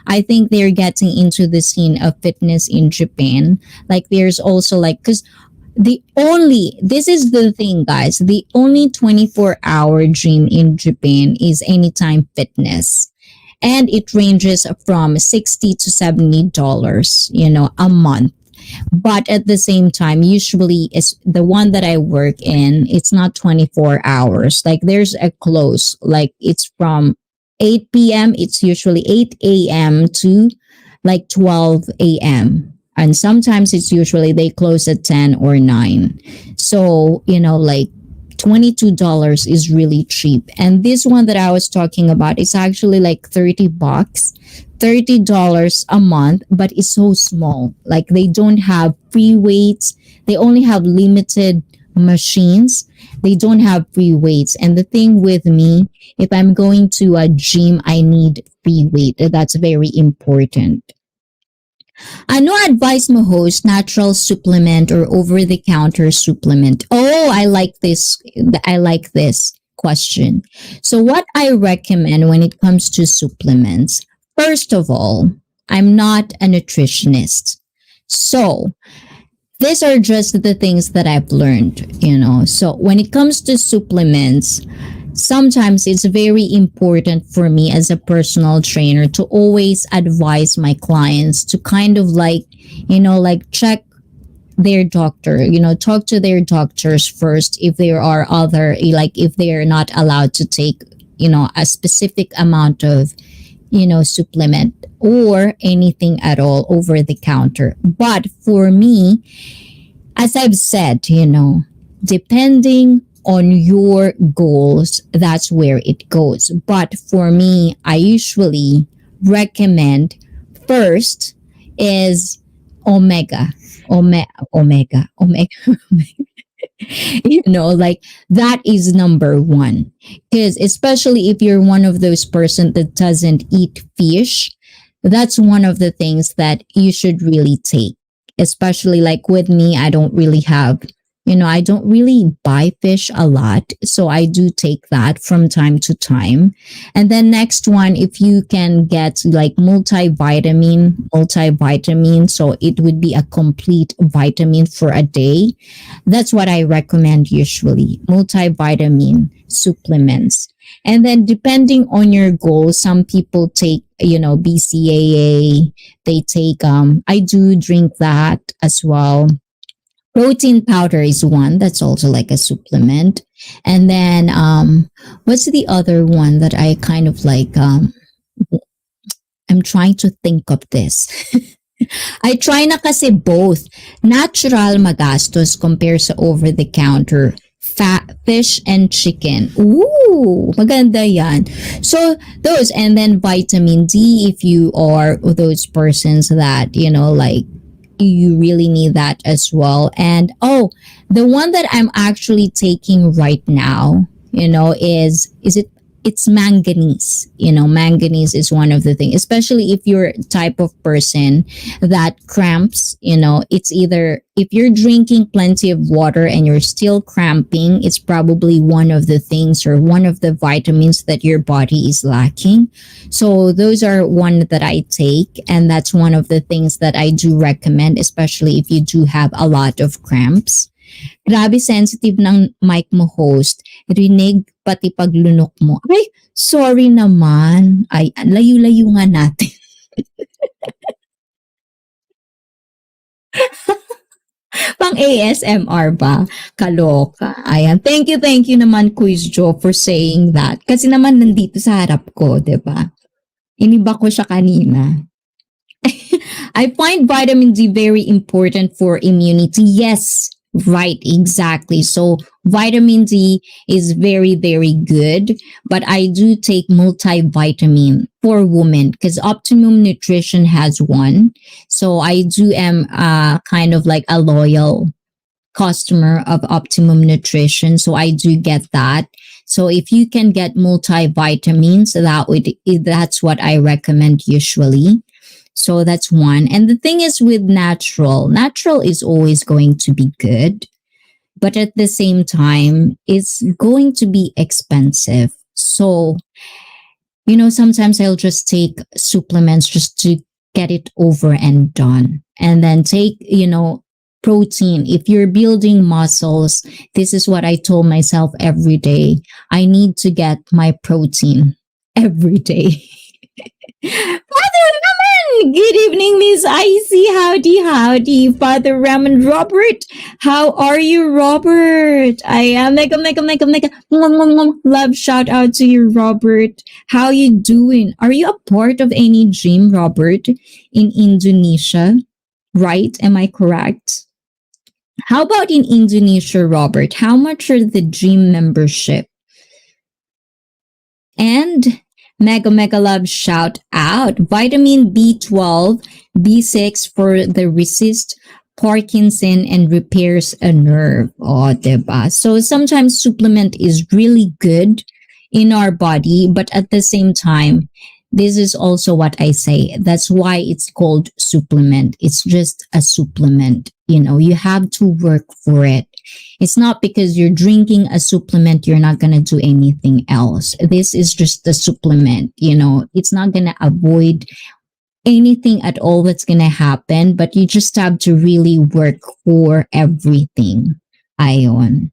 I think they're getting into the scene of fitness in Japan. There's also because this is the thing, guys. The only 24-hour gym in Japan is Anytime Fitness. And it ranges from $60 to $70, a month. But at the same time, usually is the one that I work in, it's not 24 hours. There's a close, it's from 8 p.m. It's usually 8 a.m. to 12 a.m. And sometimes it's usually they close at 10 or 9. So, $22 is really cheap. And this one that I was talking about is actually $30. $30 a month, but it's so small. Like they don't have free weights. They only have limited machines. They don't have free weights. And the thing with me, if I'm going to a gym, I need free weight. That's very important. Ano advice mo host, natural supplement or over the counter supplement? Oh, I like this. I like this question. So what I recommend when it comes to supplements, first of all, I'm not a nutritionist. So these are just the things that I've learned. So when it comes to supplements, sometimes it's very important for me as a personal trainer to always advise my clients to kind of like check their doctor, talk to their doctors first if there are other, like if they're not allowed to take, a specific amount of, supplement or anything at all over the counter. But for me, as I've said, depending on your goals, that's where it goes. But for me, I usually recommend first is omega, omega. Like that is number one. Because especially if you're one of those person that doesn't eat fish, that's one of the things that you should really take. Especially like with me, I don't really buy fish a lot. So I do take that from time to time. And then next one, if you can get like multivitamin. So it would be a complete vitamin for a day. That's what I recommend usually, multivitamin supplements. And then depending on your goals, some people take, BCAA, they take, I do drink that as well. Protein powder is one that's also like a supplement. And then, what's the other one that I kind of like, I'm trying to think of this. I try na kasi both. Natural magastos compared sa over the counter. Fat, fish and chicken. Ooh, maganda yan. So those, and then vitamin D if you are those persons that, like you really need that as well. And the one that I'm actually taking right now, is it it's manganese. Manganese is one of the things, especially if you're type of person that cramps, it's either if you're drinking plenty of water and you're still cramping, it's probably one of the things or one of the vitamins that your body is lacking. So those are one that I take. And that's one of the things that I do recommend, especially if you do have a lot of cramps. Grabe sensitive ng mic mo host. Rinig pati paglunok mo. Ay, sorry naman. Ay, layo-layo nga natin. Pang ASMR ba? Kaloka. Ayan. Thank you naman, Quiz Joe, for saying that. Kasi naman nandito sa harap ko, di ba? Iniba ko siya kanina. I find vitamin D very important for immunity. Yes, right, exactly. So vitamin D is very, very good, but I do take multivitamin for women because Optimum Nutrition has one. So I do am kind of like a loyal customer of Optimum Nutrition. So I do get that. So if you can get multivitamins, that's what I recommend usually. So that's one. And the thing is with natural is always going to be good, but at the same time, it's going to be expensive. So, sometimes I'll just take supplements just to get it over and done. And then take, protein. If you're building muscles, this is what I told myself every day. I need to get my protein every day. Father Raman! Good evening, Miss ICEE. Howdy. Father Raman. Robert, how are you, Robert? I am mega. Love shout out to you, Robert. How you doing? Are you a part of any gym, Robert, in Indonesia? Right? Am I correct? How about in Indonesia, Robert? How much are the gym membership? And Mega, mega love shout out. Vitamin B12, B6 for the resist Parkinson and repairs a nerve. Oh, diba? So sometimes supplement is really good in our body, but at the same time, this is also what I say. That's why it's called supplement. It's just a supplement. You have to work for it. It's not because you're drinking a supplement, you're not going to do anything else. This is just a supplement. It's not going to avoid anything at all that's going to happen, but you just have to really work for everything. Ayon.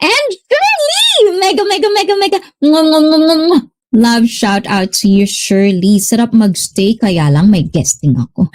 And Shirley! Mega, mega, mega, mega. Mwah, mwah, mwah, mwah, mwah. Love shout out to you, Shirley. Sarap magstay, kaya lang may guesting ako.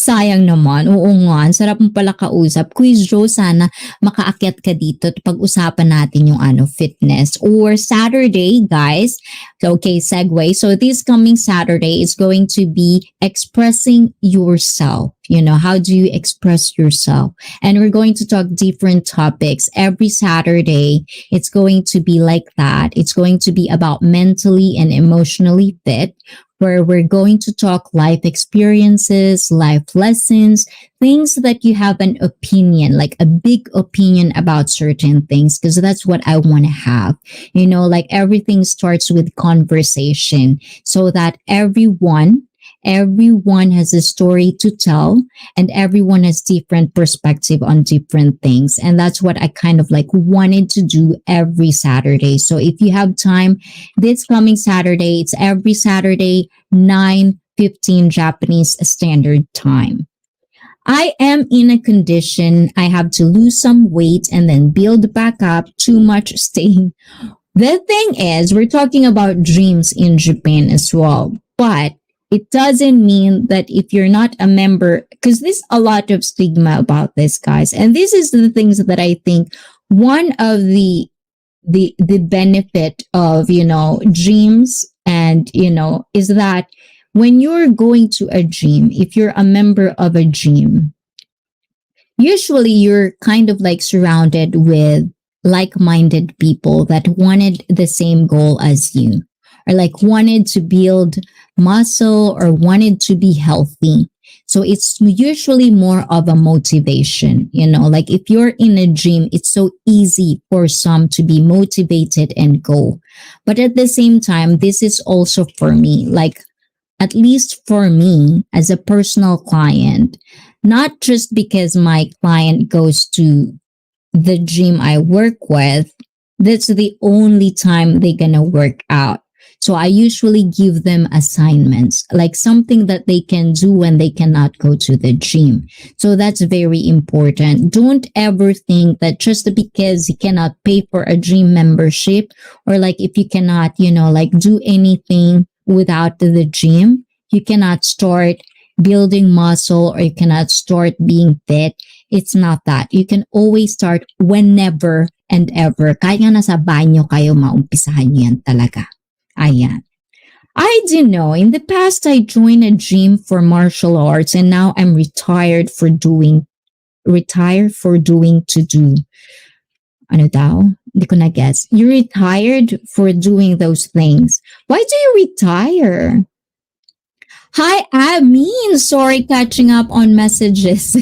Sayang naman. Oo nga. Ang sarap mo pala kausap. Quiz Joe, sana makaakyat ka dito at pag-usapan natin yung fitness. Or Saturday, guys. Okay, segue. So this coming Saturday is going to be expressing yourself. How do you express yourself? And we're going to talk different topics. Every Saturday, it's going to be like that. It's going to be about mentally and emotionally fit, where we're going to talk life experiences, life lessons, things that you have an opinion, like a big opinion about certain things, because that's what I want to have. Like everything starts with conversation so that everyone has a story to tell, and everyone has different perspective on different things. And that's what I kind of like wanted to do every Saturday. So if you have time this coming Saturday, it's every Saturday, 9:15 Japanese Standard Time. I am in a condition, I have to lose some weight and then build back up. Too much staying. The thing is, we're talking about dreams in Japan as well, but it doesn't mean that if you're not a member, because there's a lot of stigma about this, guys. And this is the things that I think one of the benefit of, dreams and, is that when you're going to a gym, if you're a member of a gym, usually you're kind of like surrounded with like-minded people that wanted the same goal as you, or like wanted to build muscle or wanted to be healthy. So it's usually more of a motivation, like if you're in a gym, it's so easy for some to be motivated and go. But at the same time, this is also for me, like at least for me as a personal client, not just because my client goes to the gym I work with, that's the only time they're gonna work out. So I usually give them assignments, like something that they can do when they cannot go to the gym. So that's very important. Don't ever think that just because you cannot pay for a gym membership, or like if you cannot, like do anything without the gym, you cannot start building muscle or you cannot start being fit. It's not that. You can always start whenever and ever. Kaya nga nasa banyo kayo, maumpisahan nyo yan talaga. Ayan. I do know. In the past, I joined a gym for martial arts, and now I'm retired for doing to do. Ano daw? Hindi ko na guess. You're retired for doing those things. Why do you retire? Hi, Amin. Sorry, catching up on messages.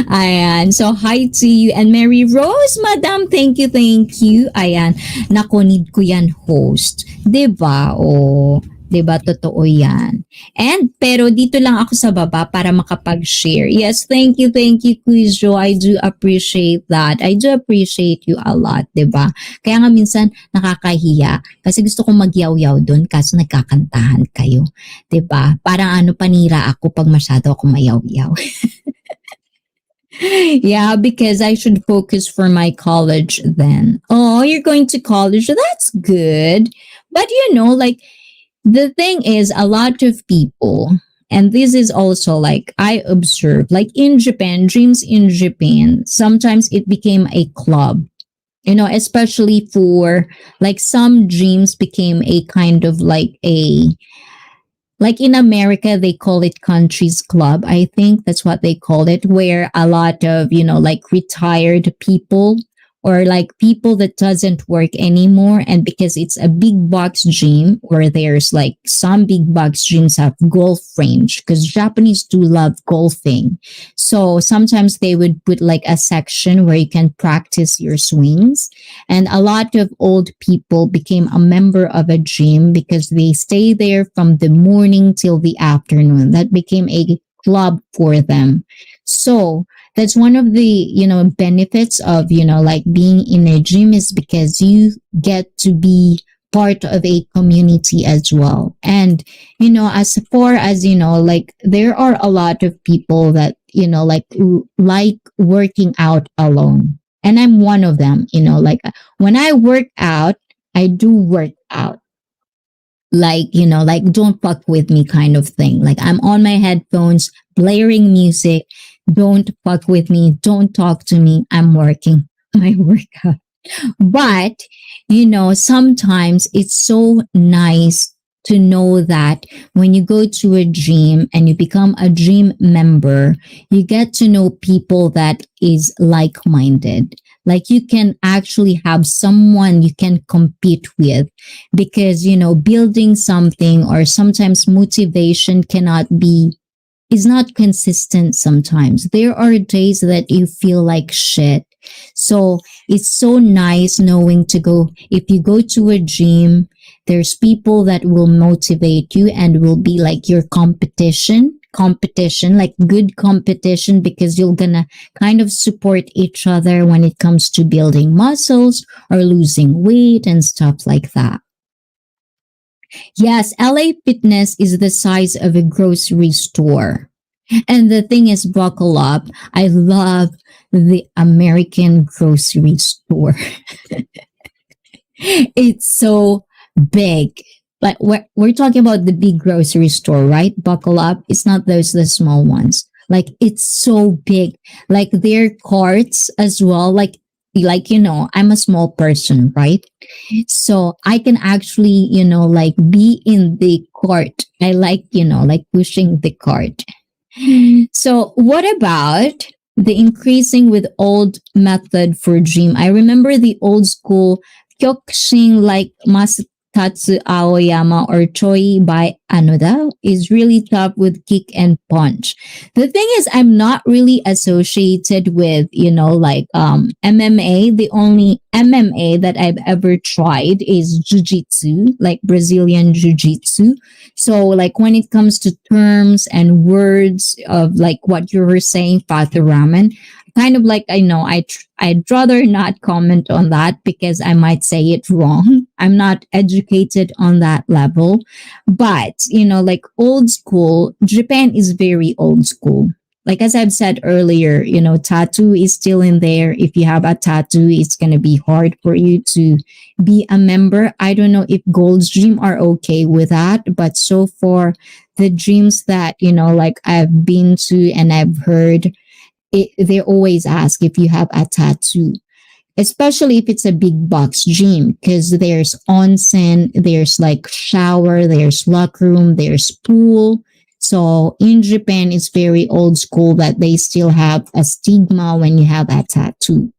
Ayan. So, hi to you. And Mary Rose, Madam, thank you, thank you. Ayan. Nako, need ko yan, host. Diba? O, diba? Totoo yan. And, pero dito lang ako sa baba para makapag-share. Yes, thank you, Quiz Joe. I do appreciate that. I do appreciate you a lot, diba? Kaya nga minsan, nakakahiya. Kasi gusto kong magyaw-yaw doon kaso nagkakantahan kayo. Diba? Parang panira ako pag masyado ako mayaw-yaw. Yeah, because I should focus for my college then. Oh, you're going to college? That's good. But like, the thing is, a lot of people, and this is also like I observed, like in Japan, dreams in Japan, sometimes it became a club, especially for like some dreams became a kind of like in America, they call it countries club. I think that's what they call it, where a lot of, like retired people or like people that doesn't work anymore, and because it's a big box gym where there's like some big box gyms have golf range because Japanese do love golfing. So sometimes they would put like a section where you can practice your swings, and a lot of old people became a member of a gym because they stay there from the morning till the afternoon. That became a club for them. So that's one of the, benefits of, like being in a gym, is because you get to be part of a community as well. And, as far as, like there are a lot of people that, like like working out alone. And I'm one of them, like when I work out, I do work out like, like don't fuck with me kind of thing. Like I'm on my headphones, blaring music. Don't fuck with me. Don't talk to me. I'm working my workout. But, sometimes it's so nice to know that when you go to a gym and you become a gym member, you get to know people that is like-minded. Like you can actually have someone you can compete with, because, building something, or sometimes motivation cannot be, is not consistent sometimes. There are days that you feel like shit. So it's so nice knowing to go, if you go to a gym, there's people that will motivate you and will be like your competition, like good competition, because you're gonna kind of support each other when it comes to building muscles or losing weight and stuff like that. Yes, LA Fitness is the size of a grocery store. And the thing is, buckle up. I love the American grocery store. It's so big. Like we're talking about the big grocery store, right? Buckle up. It's not those the small ones. Like it's so big. Like their carts as well. Like I'm a small person, right? So I can actually, like be in the cart. I like, like pushing the cart. So what about the increasing with old method for gym? I remember the old school kyokushin like Masatatsu Aoyama or Choi by Anoda is really tough with kick and punch. The thing is, I'm not really associated with, MMA. The only MMA that I've ever tried is Jiu-Jitsu, like Brazilian Jiu-Jitsu. So like when it comes to terms and words of like what you were saying, Father Raman, kind of like I know I'd rather not comment on that because I might say it wrong. I'm not educated on that level. But, like old school, Japan is very old school. Like as I've said earlier, tattoo is still in there. If you have a tattoo, it's going to be hard for you to be a member. I don't know if Gold's Gym are okay with that, but so far the gyms that, like I've been to and I've heard, they always ask if you have a tattoo, especially if it's a big box gym, because there's onsen, there's like shower, there's locker room, there's pool. So in Japan, it's very old school that they still have a stigma when you have a tattoo.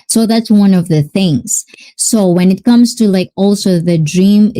So that's one of the things. So when it comes to like also the gym,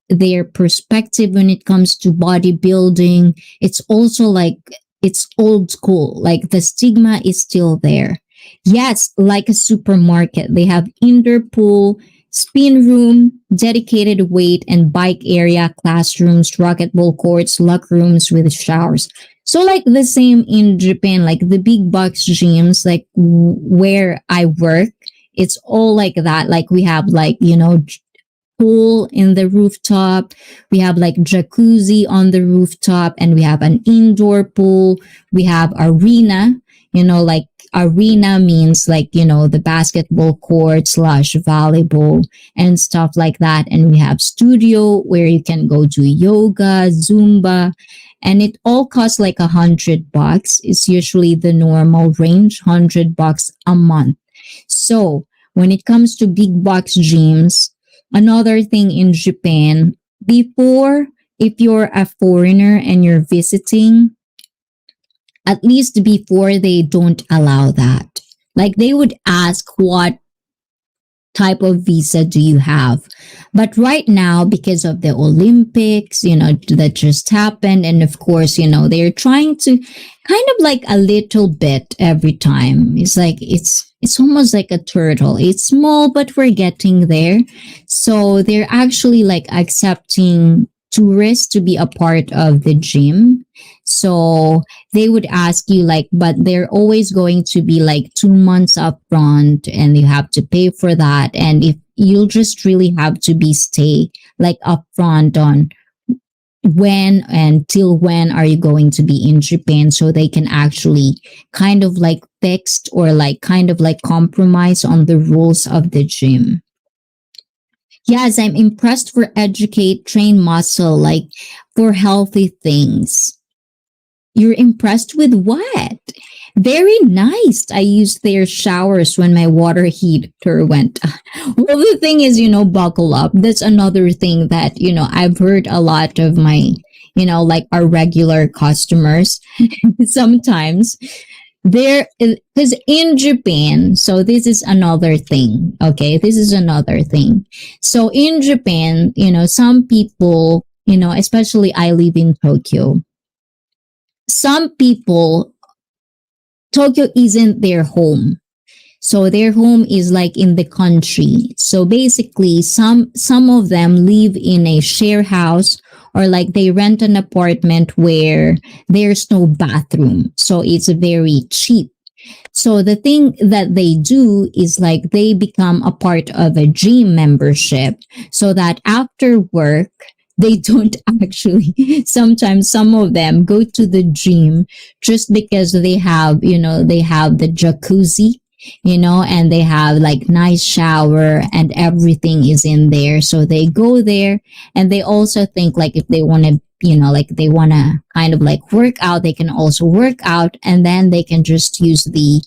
their perspective when it comes to bodybuilding, it's also like it's old school. Like the stigma is still there. Yes, like a supermarket, they have indoor pool, spin room, dedicated weight and bike area, classrooms, racquetball courts, locker rooms with showers. So like the same in Japan, like the big box gyms, like where I work, it's all like that. Like we have like, pool in the rooftop. We have like jacuzzi on the rooftop, and we have an indoor pool. We have arena, like arena means like, the basketball court slash volleyball and stuff like that. And we have studio where you can go to yoga, Zumba, and it all costs like $100. It's usually the normal range, $100 a month. So when it comes to big box gyms, another thing in Japan, before, if you're a foreigner and you're visiting, at least before they don't allow that. Like they would ask what type of visa do you have. But right now, because of the Olympics, that just happened, and of course, they're trying to kind of like a little bit every time. It's like it's almost like a turtle. It's small, but we're getting there. So they're actually like accepting tourists to be a part of the gym. So they would ask you like, but they're always going to be like 2 months up front, and you have to pay for that. And if you'll just really have to be stay like upfront on when and till when are you going to be in Japan, so they can actually kind of like fixed or like kind of like compromise on the rules of the gym. Yes, I'm impressed for educate, train muscle, like for healthy things. You're impressed with what? Very nice. I used their showers when my water heater went. Well, the thing is, buckle up. That's another thing that, I've heard a lot of my, like our regular customers sometimes there, because in Japan, so this is another thing. Okay. This is another thing. So in Japan, some people, especially I live in Tokyo, some people Tokyo isn't their home. So their home is like in the country. So basically some of them live in a share house, or like they rent an apartment where there's no bathroom. So it's very cheap. So the thing that they do is like they become a part of a gym membership, so that after work, they don't actually, sometimes some of them go to the gym just because they have the jacuzzi, and they have like nice shower and everything is in there. So they go there, and they also think like if they want to, like they want to kind of like work out, they can also work out, and then they can just use the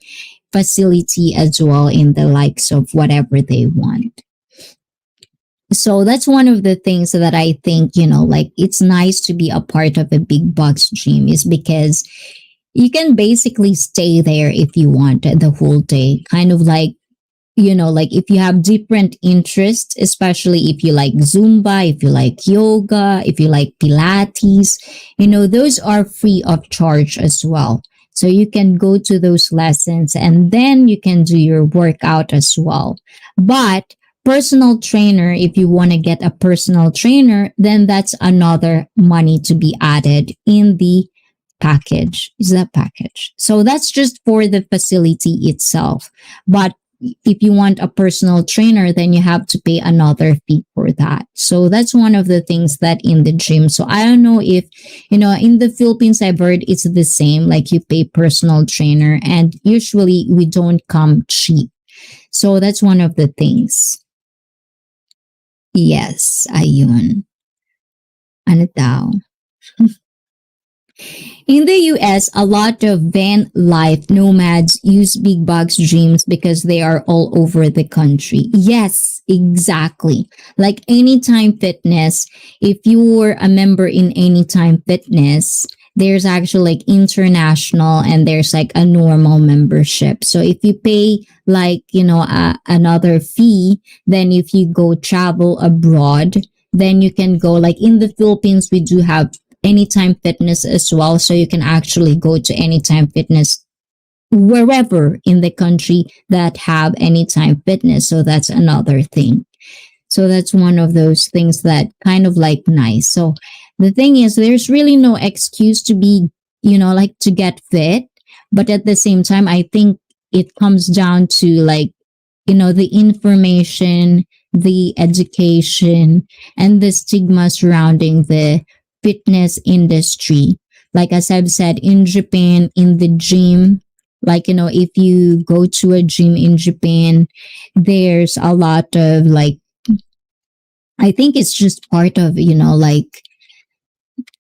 facility as well in the likes of whatever they want. So that's one of the things that I think, like it's nice to be a part of a big box gym, is because you can basically stay there if you want the whole day. Kind of like, like if you have different interests, especially if you like Zumba, if you like yoga, if you like Pilates, those are free of charge as well. So you can go to those lessons, and then you can do your workout as well. But personal trainer, if you want to get a personal trainer, then that's another money to be added in the package. Is that package? So that's just for the facility itself. But if you want a personal trainer, then you have to pay another fee for that. So that's one of the things that in the gym. So I don't know if, in the Philippines, I've heard it's the same, like you pay personal trainer, and usually we don't come cheap. So that's one of the things. Yes, ayun. Ano daw? In the US, a lot of van life nomads use big box gyms because they are all over the country. Yes, exactly. Like Anytime Fitness, if you were a member in Anytime Fitness, there's actually like international and there's like a normal membership. So if you pay like, another fee, then if you go travel abroad, then you can go, like in the Philippines, we do have Anytime Fitness as well. So you can actually go to Anytime Fitness wherever in the country that have Anytime Fitness. So that's another thing. So that's one of those things that kind of like nice. So the thing is, there's really no excuse to be, like to get fit. But at the same time, I think it comes down to like, the information, the education, and the stigma surrounding the fitness industry. Like as I've said, in Japan, in the gym, like, if you go to a gym in Japan, there's a lot of like, I think it's just part of, like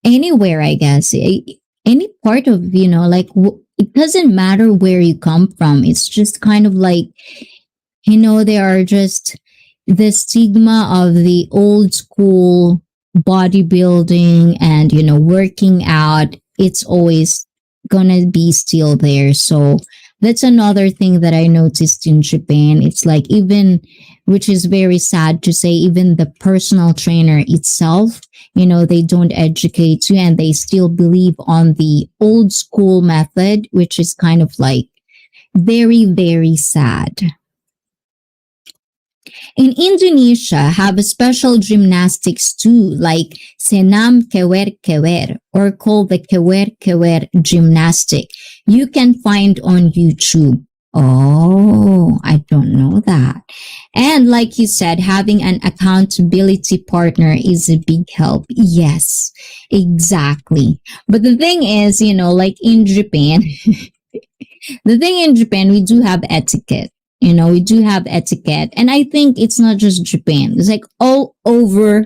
anywhere, I guess, any part of, like, it doesn't matter where you come from. It's just kind of like, there are just the stigma of the old school bodybuilding and, working out. It's always gonna be still there. So That's another thing that I noticed in Japan. It's like, even, which is very sad to say, even the personal trainer itself, they don't educate you, and they still believe on the old school method, which is kind of like very, very sad. In Indonesia, have a special gymnastics too, like senam kewer kewer, or called the kewer kewer gymnastic. You can find on YouTube. Oh, I don't know that. And like you said, having an accountability partner is a big help. Yes, exactly. But the thing is, like in Japan, we do have etiquette. We do have etiquette. And I think it's not just Japan. It's like all over,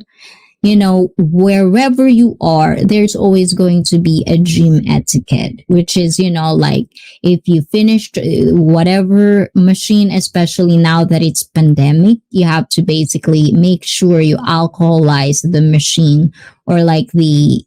wherever you are, there's always going to be a gym etiquette, which is, like if you finished whatever machine, especially now that it's pandemic, you have to basically make sure you alcoholize the machine, or like the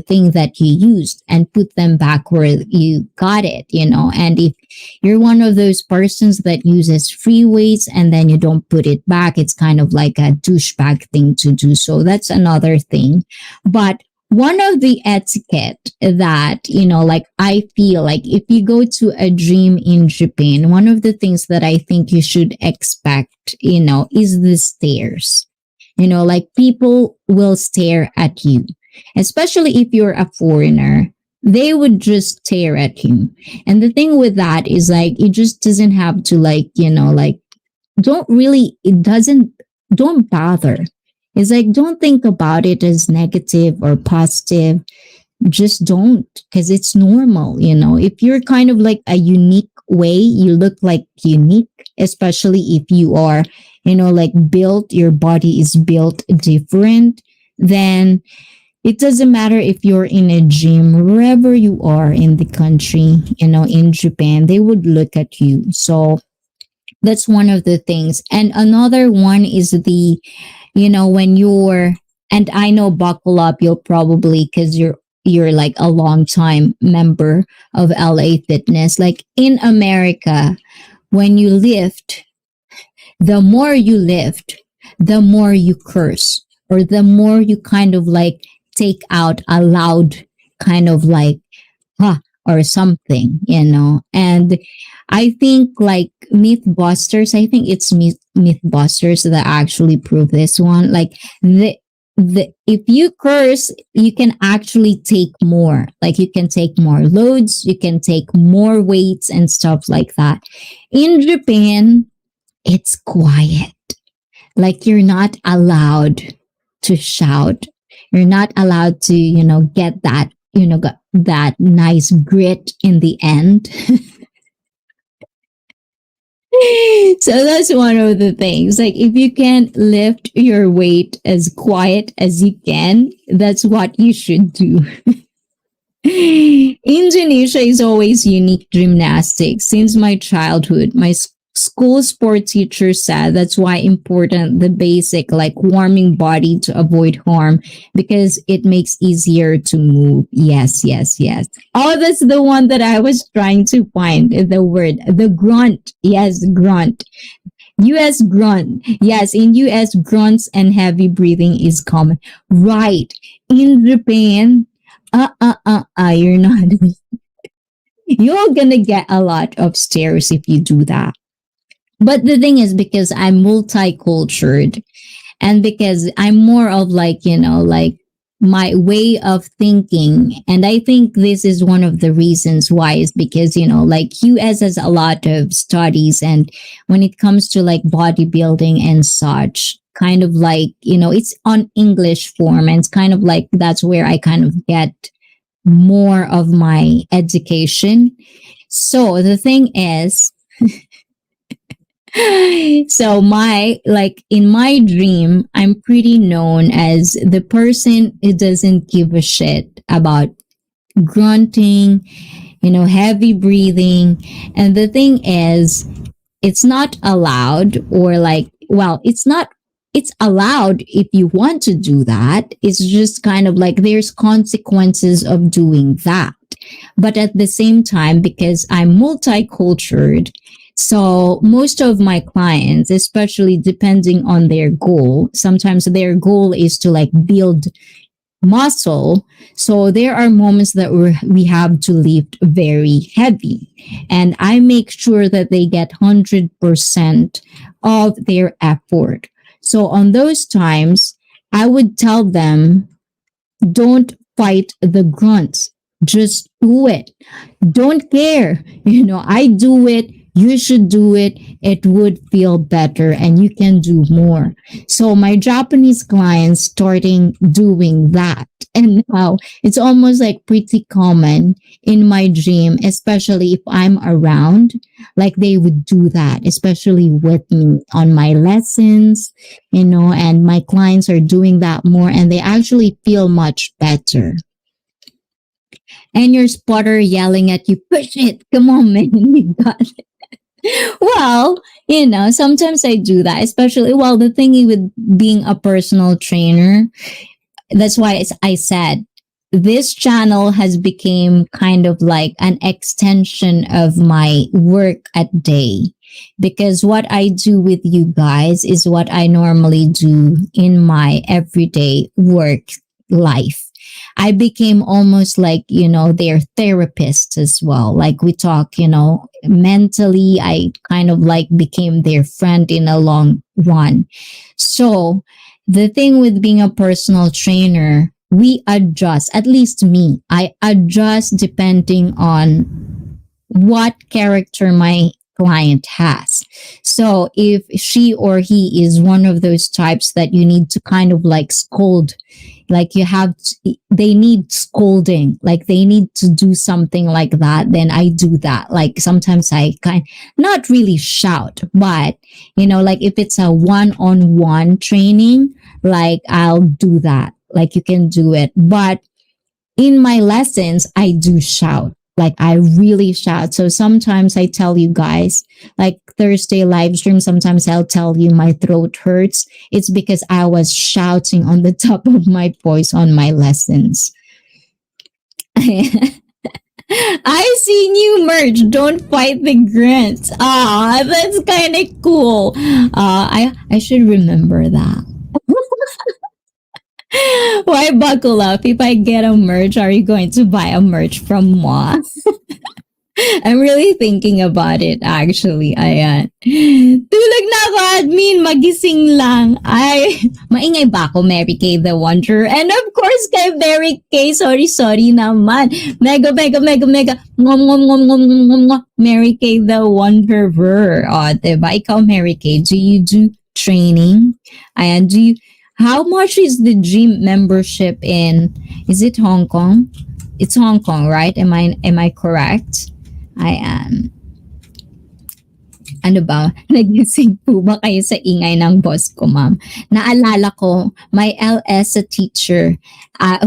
thing that you used, and put them back where you got it, and if you're one of those persons that uses free weights and then you don't put it back, it's kind of like a douchebag thing to do. So that's another thing. But one of the etiquette that, like I feel like if you go to a gym in Japan, one of the things that I think you should expect, is the stairs. Like people will stare at you, especially if you're a foreigner. They would just stare at you. And the thing with that is like, it just doesn't have to like, don't really, it doesn't, don't bother. It's like, don't think about it as negative or positive. Just don't, because it's normal. If you're kind of like a unique way, you look like unique, especially if you are, like built, your body is built different, then it doesn't matter if you're in a gym, wherever you are in the country, in Japan, they would look at you. So that's one of the things. And another one is when you're, and I know, buckle up, you'll probably, because you're like a long time member of LA Fitness. Like in America, when you lift, the more you lift, the more you curse, or the more you kind of like take out a loud kind of like, huh, or something, And I think like Mythbusters, I think it's Mythbusters that actually prove this one. Like the if you curse, you can actually take more. Like you can take more loads, you can take more weights and stuff like that. In Japan, it's quiet. Like you're not allowed to shout. You're not allowed to, get that, that nice grit in the end. So that's one of the things. Like if you can lift your weight as quiet as you can, that's what you should do. Indonesia is always unique gymnastics. Since my childhood, my school sport teacher said that's why important the basic like warming body to avoid harm, because it makes easier to move. Yes, yes, yes. Oh, that's the one that I was trying to find, the word, the grunt. Yes, grunt. US grunt. Yes, in US, grunts and heavy breathing is common. Right. In Japan, you're not. You're gonna get a lot of stares if you do that. But the thing is, because I'm multicultural, and because I'm more of like, like my way of thinking. And I think this is one of the reasons why, is because, like US has a lot of studies, and when it comes to like bodybuilding and such, kind of like, it's on English form, and it's kind of like that's where I kind of get more of my education. So the thing is, so my, like in my dream, I'm pretty known as the person who doesn't give a shit about grunting, heavy breathing. And the thing is, it's not allowed, or like, well, it's not it's allowed if you want to do that. It's just kind of like there's consequences of doing that. But at the same time, because I'm multicultural, so most of my clients, especially depending on their goal, sometimes their goal is to like build muscle. So there are moments that we have to lift very heavy. And I make sure that they get 100% of their effort. So on those times, I would tell them, don't fight the grunts. Just do it. Don't care. I do it. You should do it. It would feel better and you can do more. So my Japanese clients starting doing that. And now it's almost like pretty common in my gym, especially if I'm around, like they would do that, especially with me on my lessons, and my clients are doing that more and they actually feel much better. And your spotter yelling at you, push it, come on, man, you got it. Well, sometimes I do that, especially, well, the thing with being a personal trainer, that's why I said this channel has become kind of like an extension of my work at day, because what I do with you guys is what I normally do in my everyday work life. I became almost like, their therapist as well. Like we talk, mentally, I kind of like became their friend in a long run. So the thing with being a personal trainer, we adjust, at least me, I adjust depending on what character my client has. So if she or he is one of those types that you need to kind of like scold, like they need scolding, like they need to do something like that, then I do that. Like sometimes I not really shout, but like if it's a one-on-one training, like I'll do that. Like you can do it. But in my lessons, I do shout. Like I really shout. So sometimes I tell you guys, like Thursday live stream, sometimes I'll tell you my throat hurts. It's because I was shouting on the top of my voice on my lessons. I see new merch. Don't fight the grants. Ah, that's kind of cool. I should remember that. Why buckle up? If I get a merch, are you going to buy a merch from moi? I'm really thinking about it actually. Ayan. Tulog na ako, admin. Magising lang. Ay, maingay ba ako, Mary Kay the Wonder? And of course, kay Mary Kay, sorry naman. Mega. Ngom, ngom, ngom, ngom, ngom, ngom, ngom. Mary Kay the Wanderer. O, diba? Ikaw, Mary Kay, do you do training? Ayan, how much is the gym membership in, is it Hong Kong? It's Hong Kong, right? Am I correct? I am. Ano ba? Nagising po ba kayo sa ingay ng boss ko, ma'am? Naalala ko, my LS teacher,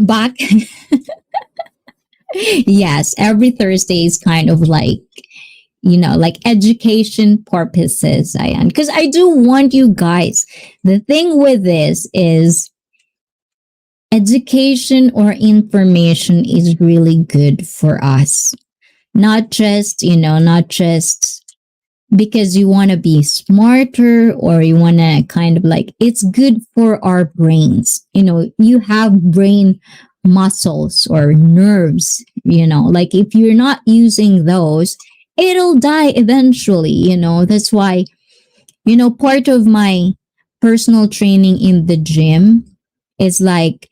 back, yes, every Thursday is kind of like, like education purposes. Because I do want you guys, the thing with this is education or information is really good for us. Not just because you want to be smarter or you want to kind of like, it's good for our brains. You have brain muscles or nerves, like if you're not using those, it'll die eventually. That's why, part of my personal training in the gym is like,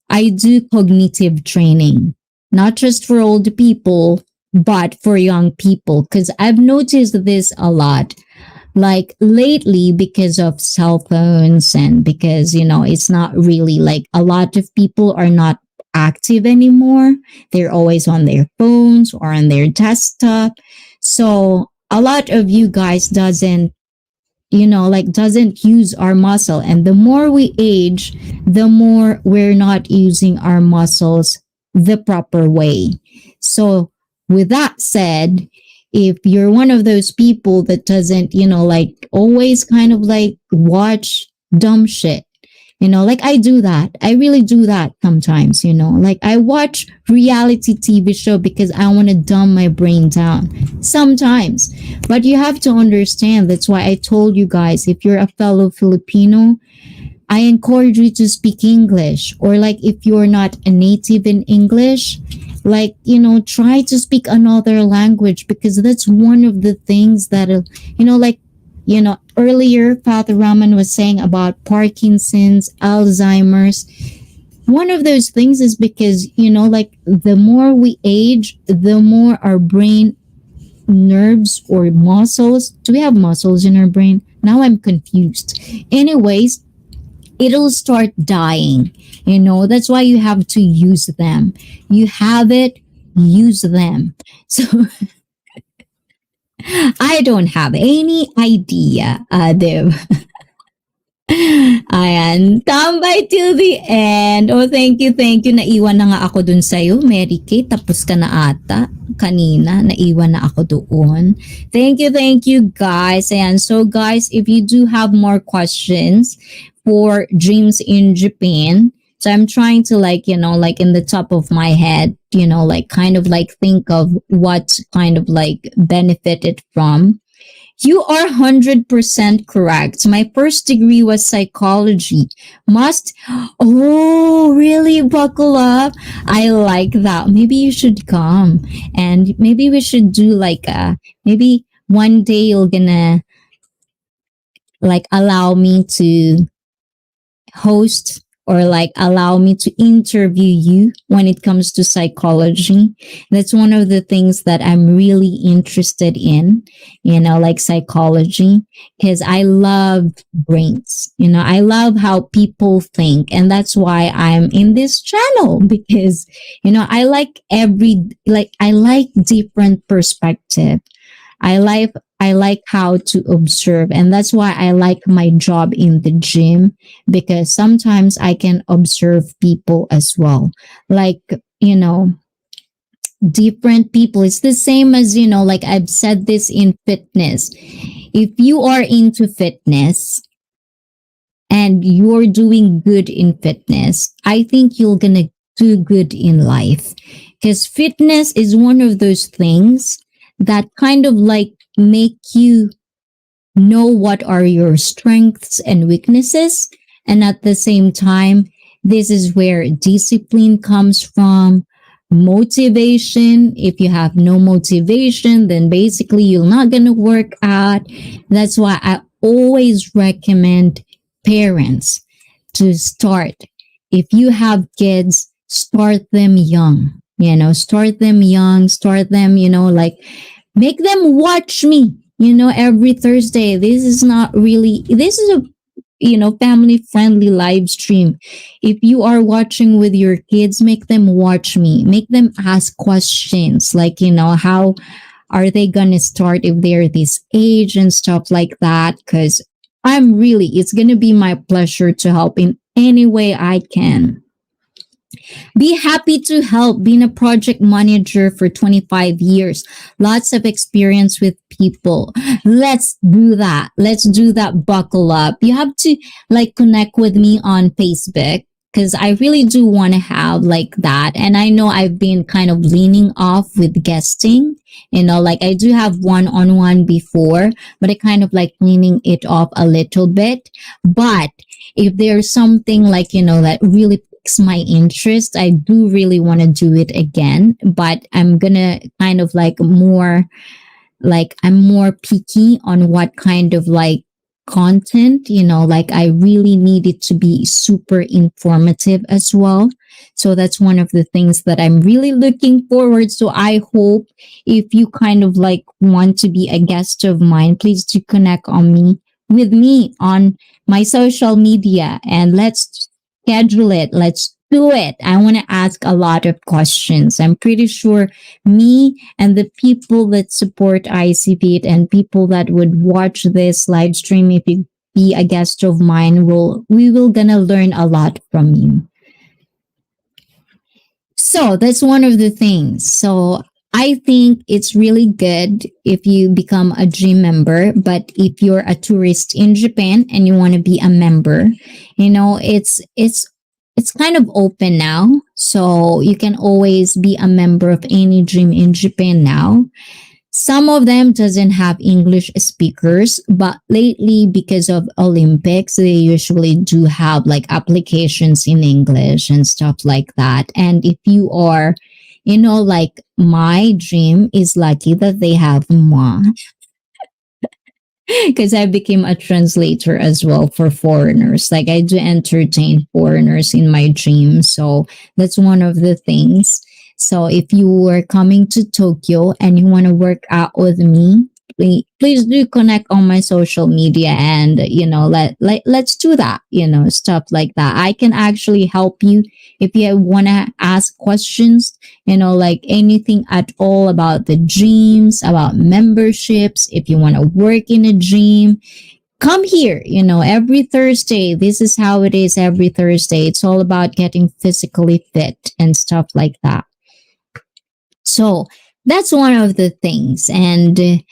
I do cognitive training, not just for old people, but for young people. Because I've noticed this a lot, like lately, because of cell phones and because, it's not really like a lot of people are not active anymore. They're always on their phones or on their desktop. So a lot of you guys doesn't use our muscle. And the more we age, the more we're not using our muscles the proper way. So with that said, if you're one of those people that doesn't, like always kind of like watch dumb shit. Like I do that. I really do that sometimes, Like I watch reality TV show because I want to dumb my brain down sometimes. But you have to understand, that's why I told you guys, if you're a fellow Filipino, I encourage you to speak English. Or like if you're not a native in English, like, try to speak another language, because that's one of the things that, like, earlier Father Raman was saying about Parkinson's, Alzheimer's. One of those things is because, like the more we age, the more our brain nerves or muscles. Do we have muscles in our brain? Now I'm confused. Anyways, it'll start dying. That's why you have to use them. You have it, use them. So I don't have any idea, Dev. Ayan, tambay till the end. Oh, thank you, thank you. Naiwan na nga ako dun sa'yo, Mary Kay. Tapos ka na ata. Kanina, naiwan na ako doon. Thank you, guys. Ayan, so guys, if you do have more questions for Dreams in Japan, so I'm trying to like, like in the top of my head, like kind of like think of what kind of like benefited from. You are 100% correct. My first degree was psychology. Must, oh, really? Buckle up. I like that. Maybe you should come, and maybe we should do like maybe one day you're gonna like allow me to host, or like allow me to interview you when it comes to psychology. That's one of the things that I'm really interested in, like psychology, because I love brains. I love how people think. And that's why I'm in this channel, because, I like different perspective. I like how to observe, and that's why I like my job in the gym, because sometimes I can observe people as well. Like, different people. It's the same as, like I've said this in fitness. If you are into fitness and you're doing good in fitness, I think you're gonna do good in life, because fitness is one of those things that kind of like make you know what are your strengths and weaknesses. And at the same time, this is where discipline comes from, motivation. If you have no motivation, then basically you're not going to work out. That's why I always recommend parents to start. If you have kids, start them young. Start them young, start them, like make them watch me, every Thursday. This is not really, this is a, family friendly live stream. If you are watching with your kids, make them watch me, make them ask questions like, how are they going to start if they're this age and stuff like that. Because it's going to be my pleasure to help in any way I can. Be happy to help. Being a project manager for 25 years. Lots of experience with people. Let's do that. Let's do that. Buckle up. You have to like connect with me on Facebook, because I really do want to have like that. And I know I've been kind of leaning off with guesting. Like I do have one-on-one before, but I kind of like leaning it off a little bit. But if there's something like, that really my interest, I do really want to do it again, but I'm gonna kind of like more, like I'm more picky on what kind of like content, like I really need it to be super informative as well. So that's one of the things that I'm really looking forward. So I hope if you kind of like want to be a guest of mine, please do connect on me with me on my social media, and let's schedule it. Let's do it. I want to ask a lot of questions. I'm pretty sure me and the people that support ICEE and people that would watch this live stream, if you be a guest of mine, we will gonna learn a lot from you. So that's one of the things. So I think it's really good if you become a gym member, but if you're a tourist in Japan and you want to be a member, it's kind of open now. So you can always be a member of any gym in Japan now. Some of them doesn't have English speakers, but lately because of Olympics, they usually do have like applications in English and stuff like that. And if you are, like my dream is lucky that they have moi, because I became a translator as well for foreigners. Like I do entertain foreigners in my dream. So that's one of the things. So if you were coming to Tokyo and you want to work out with me, please do connect on my social media and let's do that, stuff like that. I can actually help you if you want to ask questions, like anything at all about the gyms, about memberships. If you want to work in a gym, come here, every Thursday. This is how it is every Thursday. It's all about getting physically fit and stuff like that. So that's one of the things. And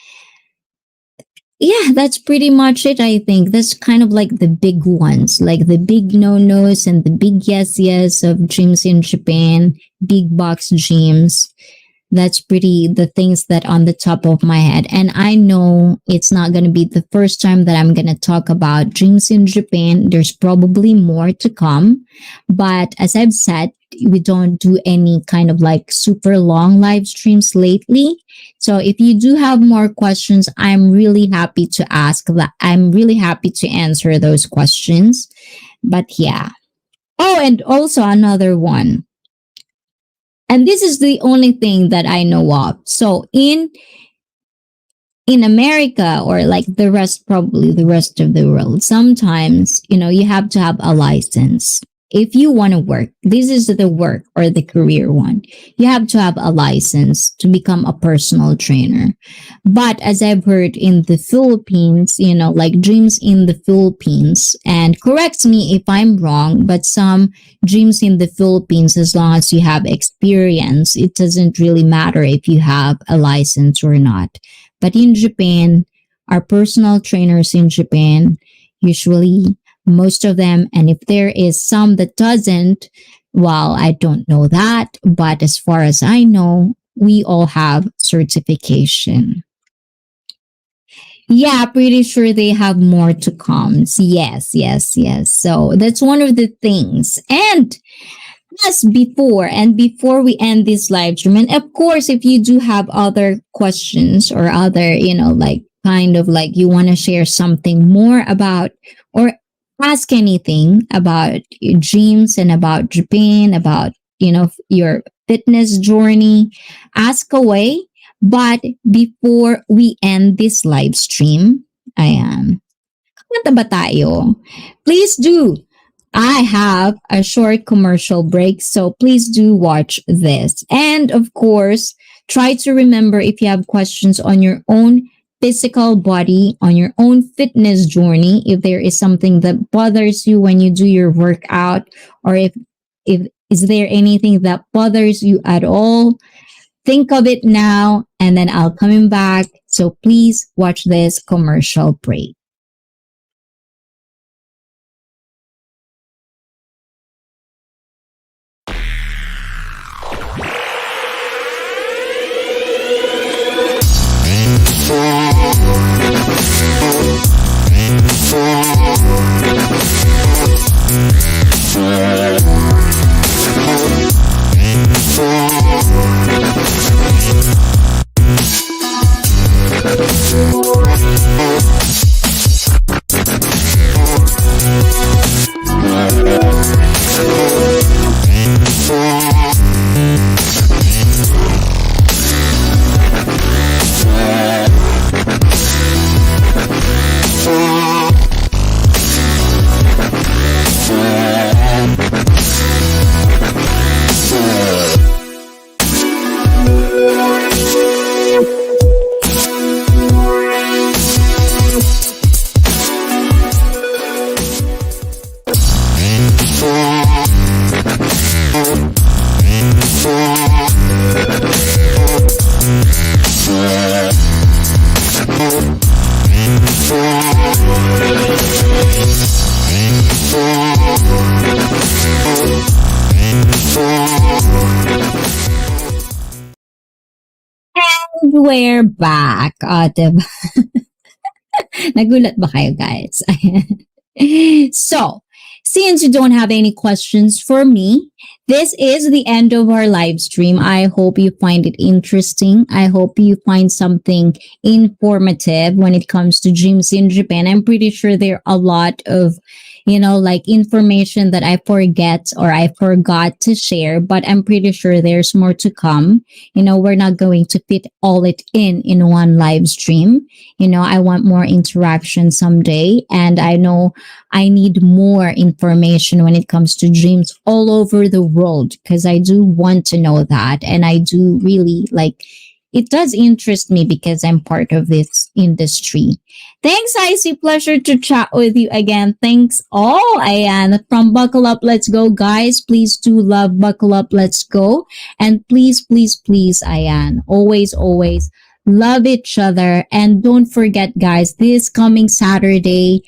yeah, that's pretty much it. I think that's kind of like the big ones, like the big no-nos and the big yes of gyms in Japan, big box gyms. That's pretty the things that on the top of my head. And I know it's not going to be the first time that I'm going to talk about gyms in Japan. There's probably more to come. But as I've said, we don't do any kind of like super long live streams lately. So if you do have more questions, I'm really happy to ask that. I'm really happy to answer those questions. But yeah. Oh, and also another one. And this is the only thing that I know of. So in America, or like probably the rest of the world, sometimes, you have to have a license. If you want to work, this is the work or the career one. You have to have a license to become a personal trainer. But as I've heard in the Philippines, like gyms in the Philippines, and correct me if I'm wrong, but some gyms in the Philippines, as long as you have experience, it doesn't really matter if you have a license or not. But in Japan, our personal trainers in Japan, usually most of them, and if there is some that doesn't, well, I don't know that. But as far as I know, we all have certification. Yeah, pretty sure they have more to come. Yes. So that's one of the things. And yes, before we end this live stream, and of course, if you do have other questions or other, like kind of like you want to share something more about or ask anything about your dreams and about Japan, about, your fitness journey, ask away. But before we end this live stream, kanta ba tayo? Please do. I have a short commercial break, so please do watch this. And of course, try to remember if you have questions on your own physical body, on your own fitness journey, if there is something that bothers you when you do your workout, or if is there anything that bothers you at all, think of it now, and then I'll come back. So please watch this commercial break. we're back. Diba? Nagulat ba kayo, guys? So, since you don't have any questions for me, this is the end of our live stream. I hope you find it interesting. I hope you find something informative when it comes to dreams in Japan. I'm pretty sure there are a lot of, like information that I forget or I forgot to share, but I'm pretty sure there's more to come. We're not going to fit all it in one live stream. I want more interaction someday, and I know I need more information when it comes to dreams all over the world, because I do want to know that. And I do really like it, does interest me because I'm part of this industry. Thanks, ICEE. Pleasure to chat with you again. Thanks all. And from Buckle Up, Let's Go, guys. Please do love Buckle Up, Let's Go. And please, please, please, Ayan, always love each other. And don't forget, guys, this coming Saturday,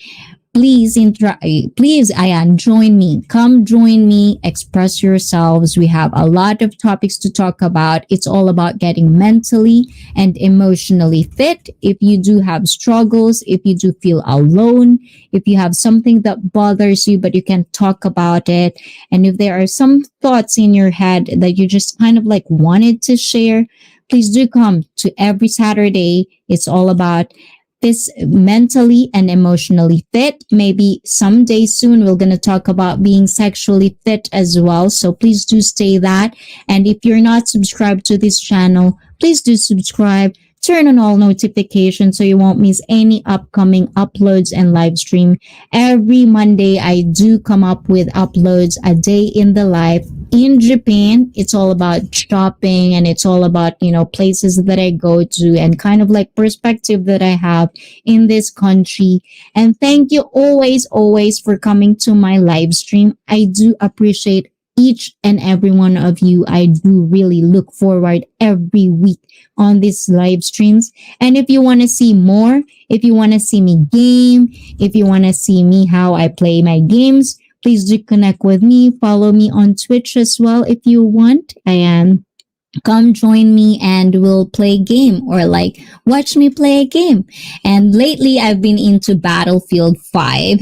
please, Ayan, join me. Come join me. Express yourselves. We have a lot of topics to talk about. It's all about getting mentally and emotionally fit. If you do have struggles, if you do feel alone, if you have something that bothers you, but you can talk about it, and if there are some thoughts in your head that you just kind of like wanted to share, please do come to every Saturday. It's all about this mentally and emotionally fit. Maybe someday soon we're going to talk about being sexually fit as well. So please do stay that. And if you're not subscribed to this channel, please do subscribe. Turn on all notifications so you won't miss any upcoming uploads and live stream. Every Monday, I do come up with uploads, a day in the life in Japan. It's all about shopping, and it's all about, places that I go to and kind of like perspective that I have in this country. And thank you always for coming to my live stream. I do appreciate each and every one of you. I do really look forward every week on these live streams. And if you want to see more, if you want to see me game, if you want to see me how I play my games, please do connect with me. Follow me on Twitch as well if you want. And come join me and we'll play a game, or like watch me play a game. And lately I've been into Battlefield 5.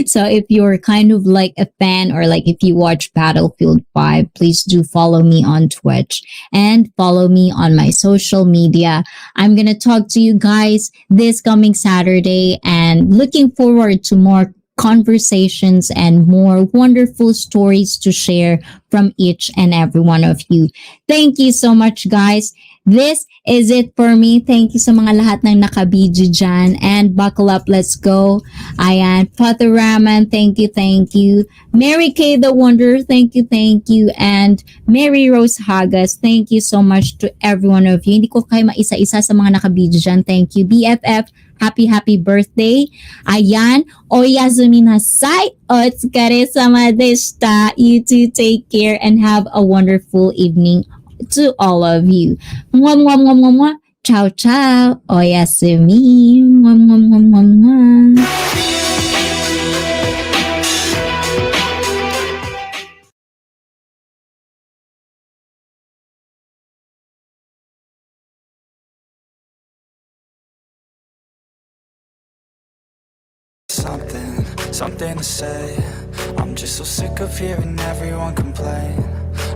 So if you're kind of like a fan, or like if you watch Battlefield 5, please do follow me on Twitch and follow me on my social media. I'm going to talk to you guys this coming Saturday, and looking forward to more conversations and more wonderful stories to share from each and every one of you. Thank you so much, guys. This is it for me. Thank you sa mga lahat ng nakabidyo dyan. And buckle up, let's go. Ayan, Father Raman, thank you, thank you. Mary Kay the Wonder, thank you, thank you. And Mary Rose Hagas, thank you so much to every one of you. Hindi ko kayo maisa-isa sa mga nakabidyo dyan. Thank you. BFF, happy birthday. Ayan, oyasumi nasai. Otsukare sama deshita. You too, take care and have a wonderful evening to all of you. Mwah, mwah, mwah, mwah, mwah. Ciao, ciao. Oyasumi. Mwah, mwah, mwah, mwah, mwah. Something to say. I'm just so sick of hearing everyone complain.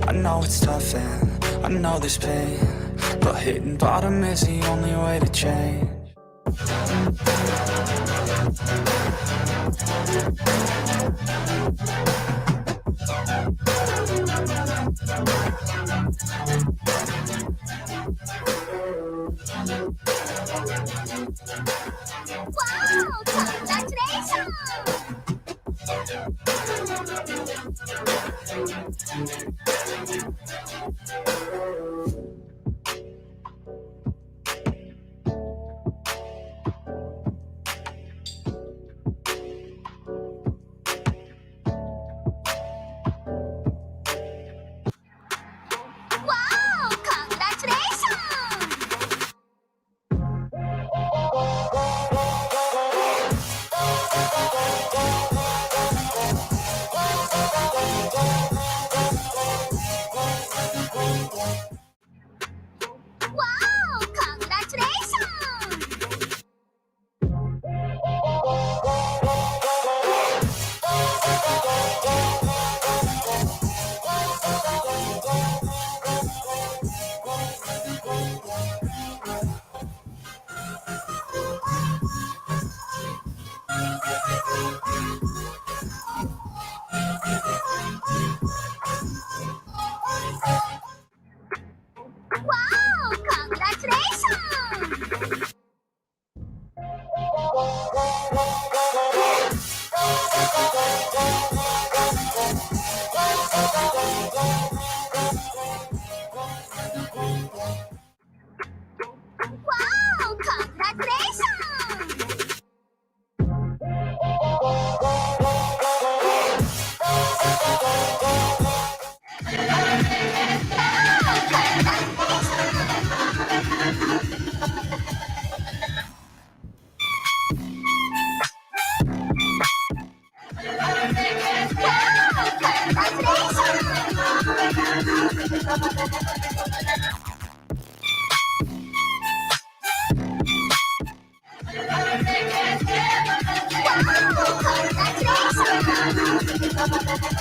I know it's tough and I know there's pain, but hitting bottom is the only way to change. Wow! Congratulations! Wow! Congratulations! Wow! Congratulations!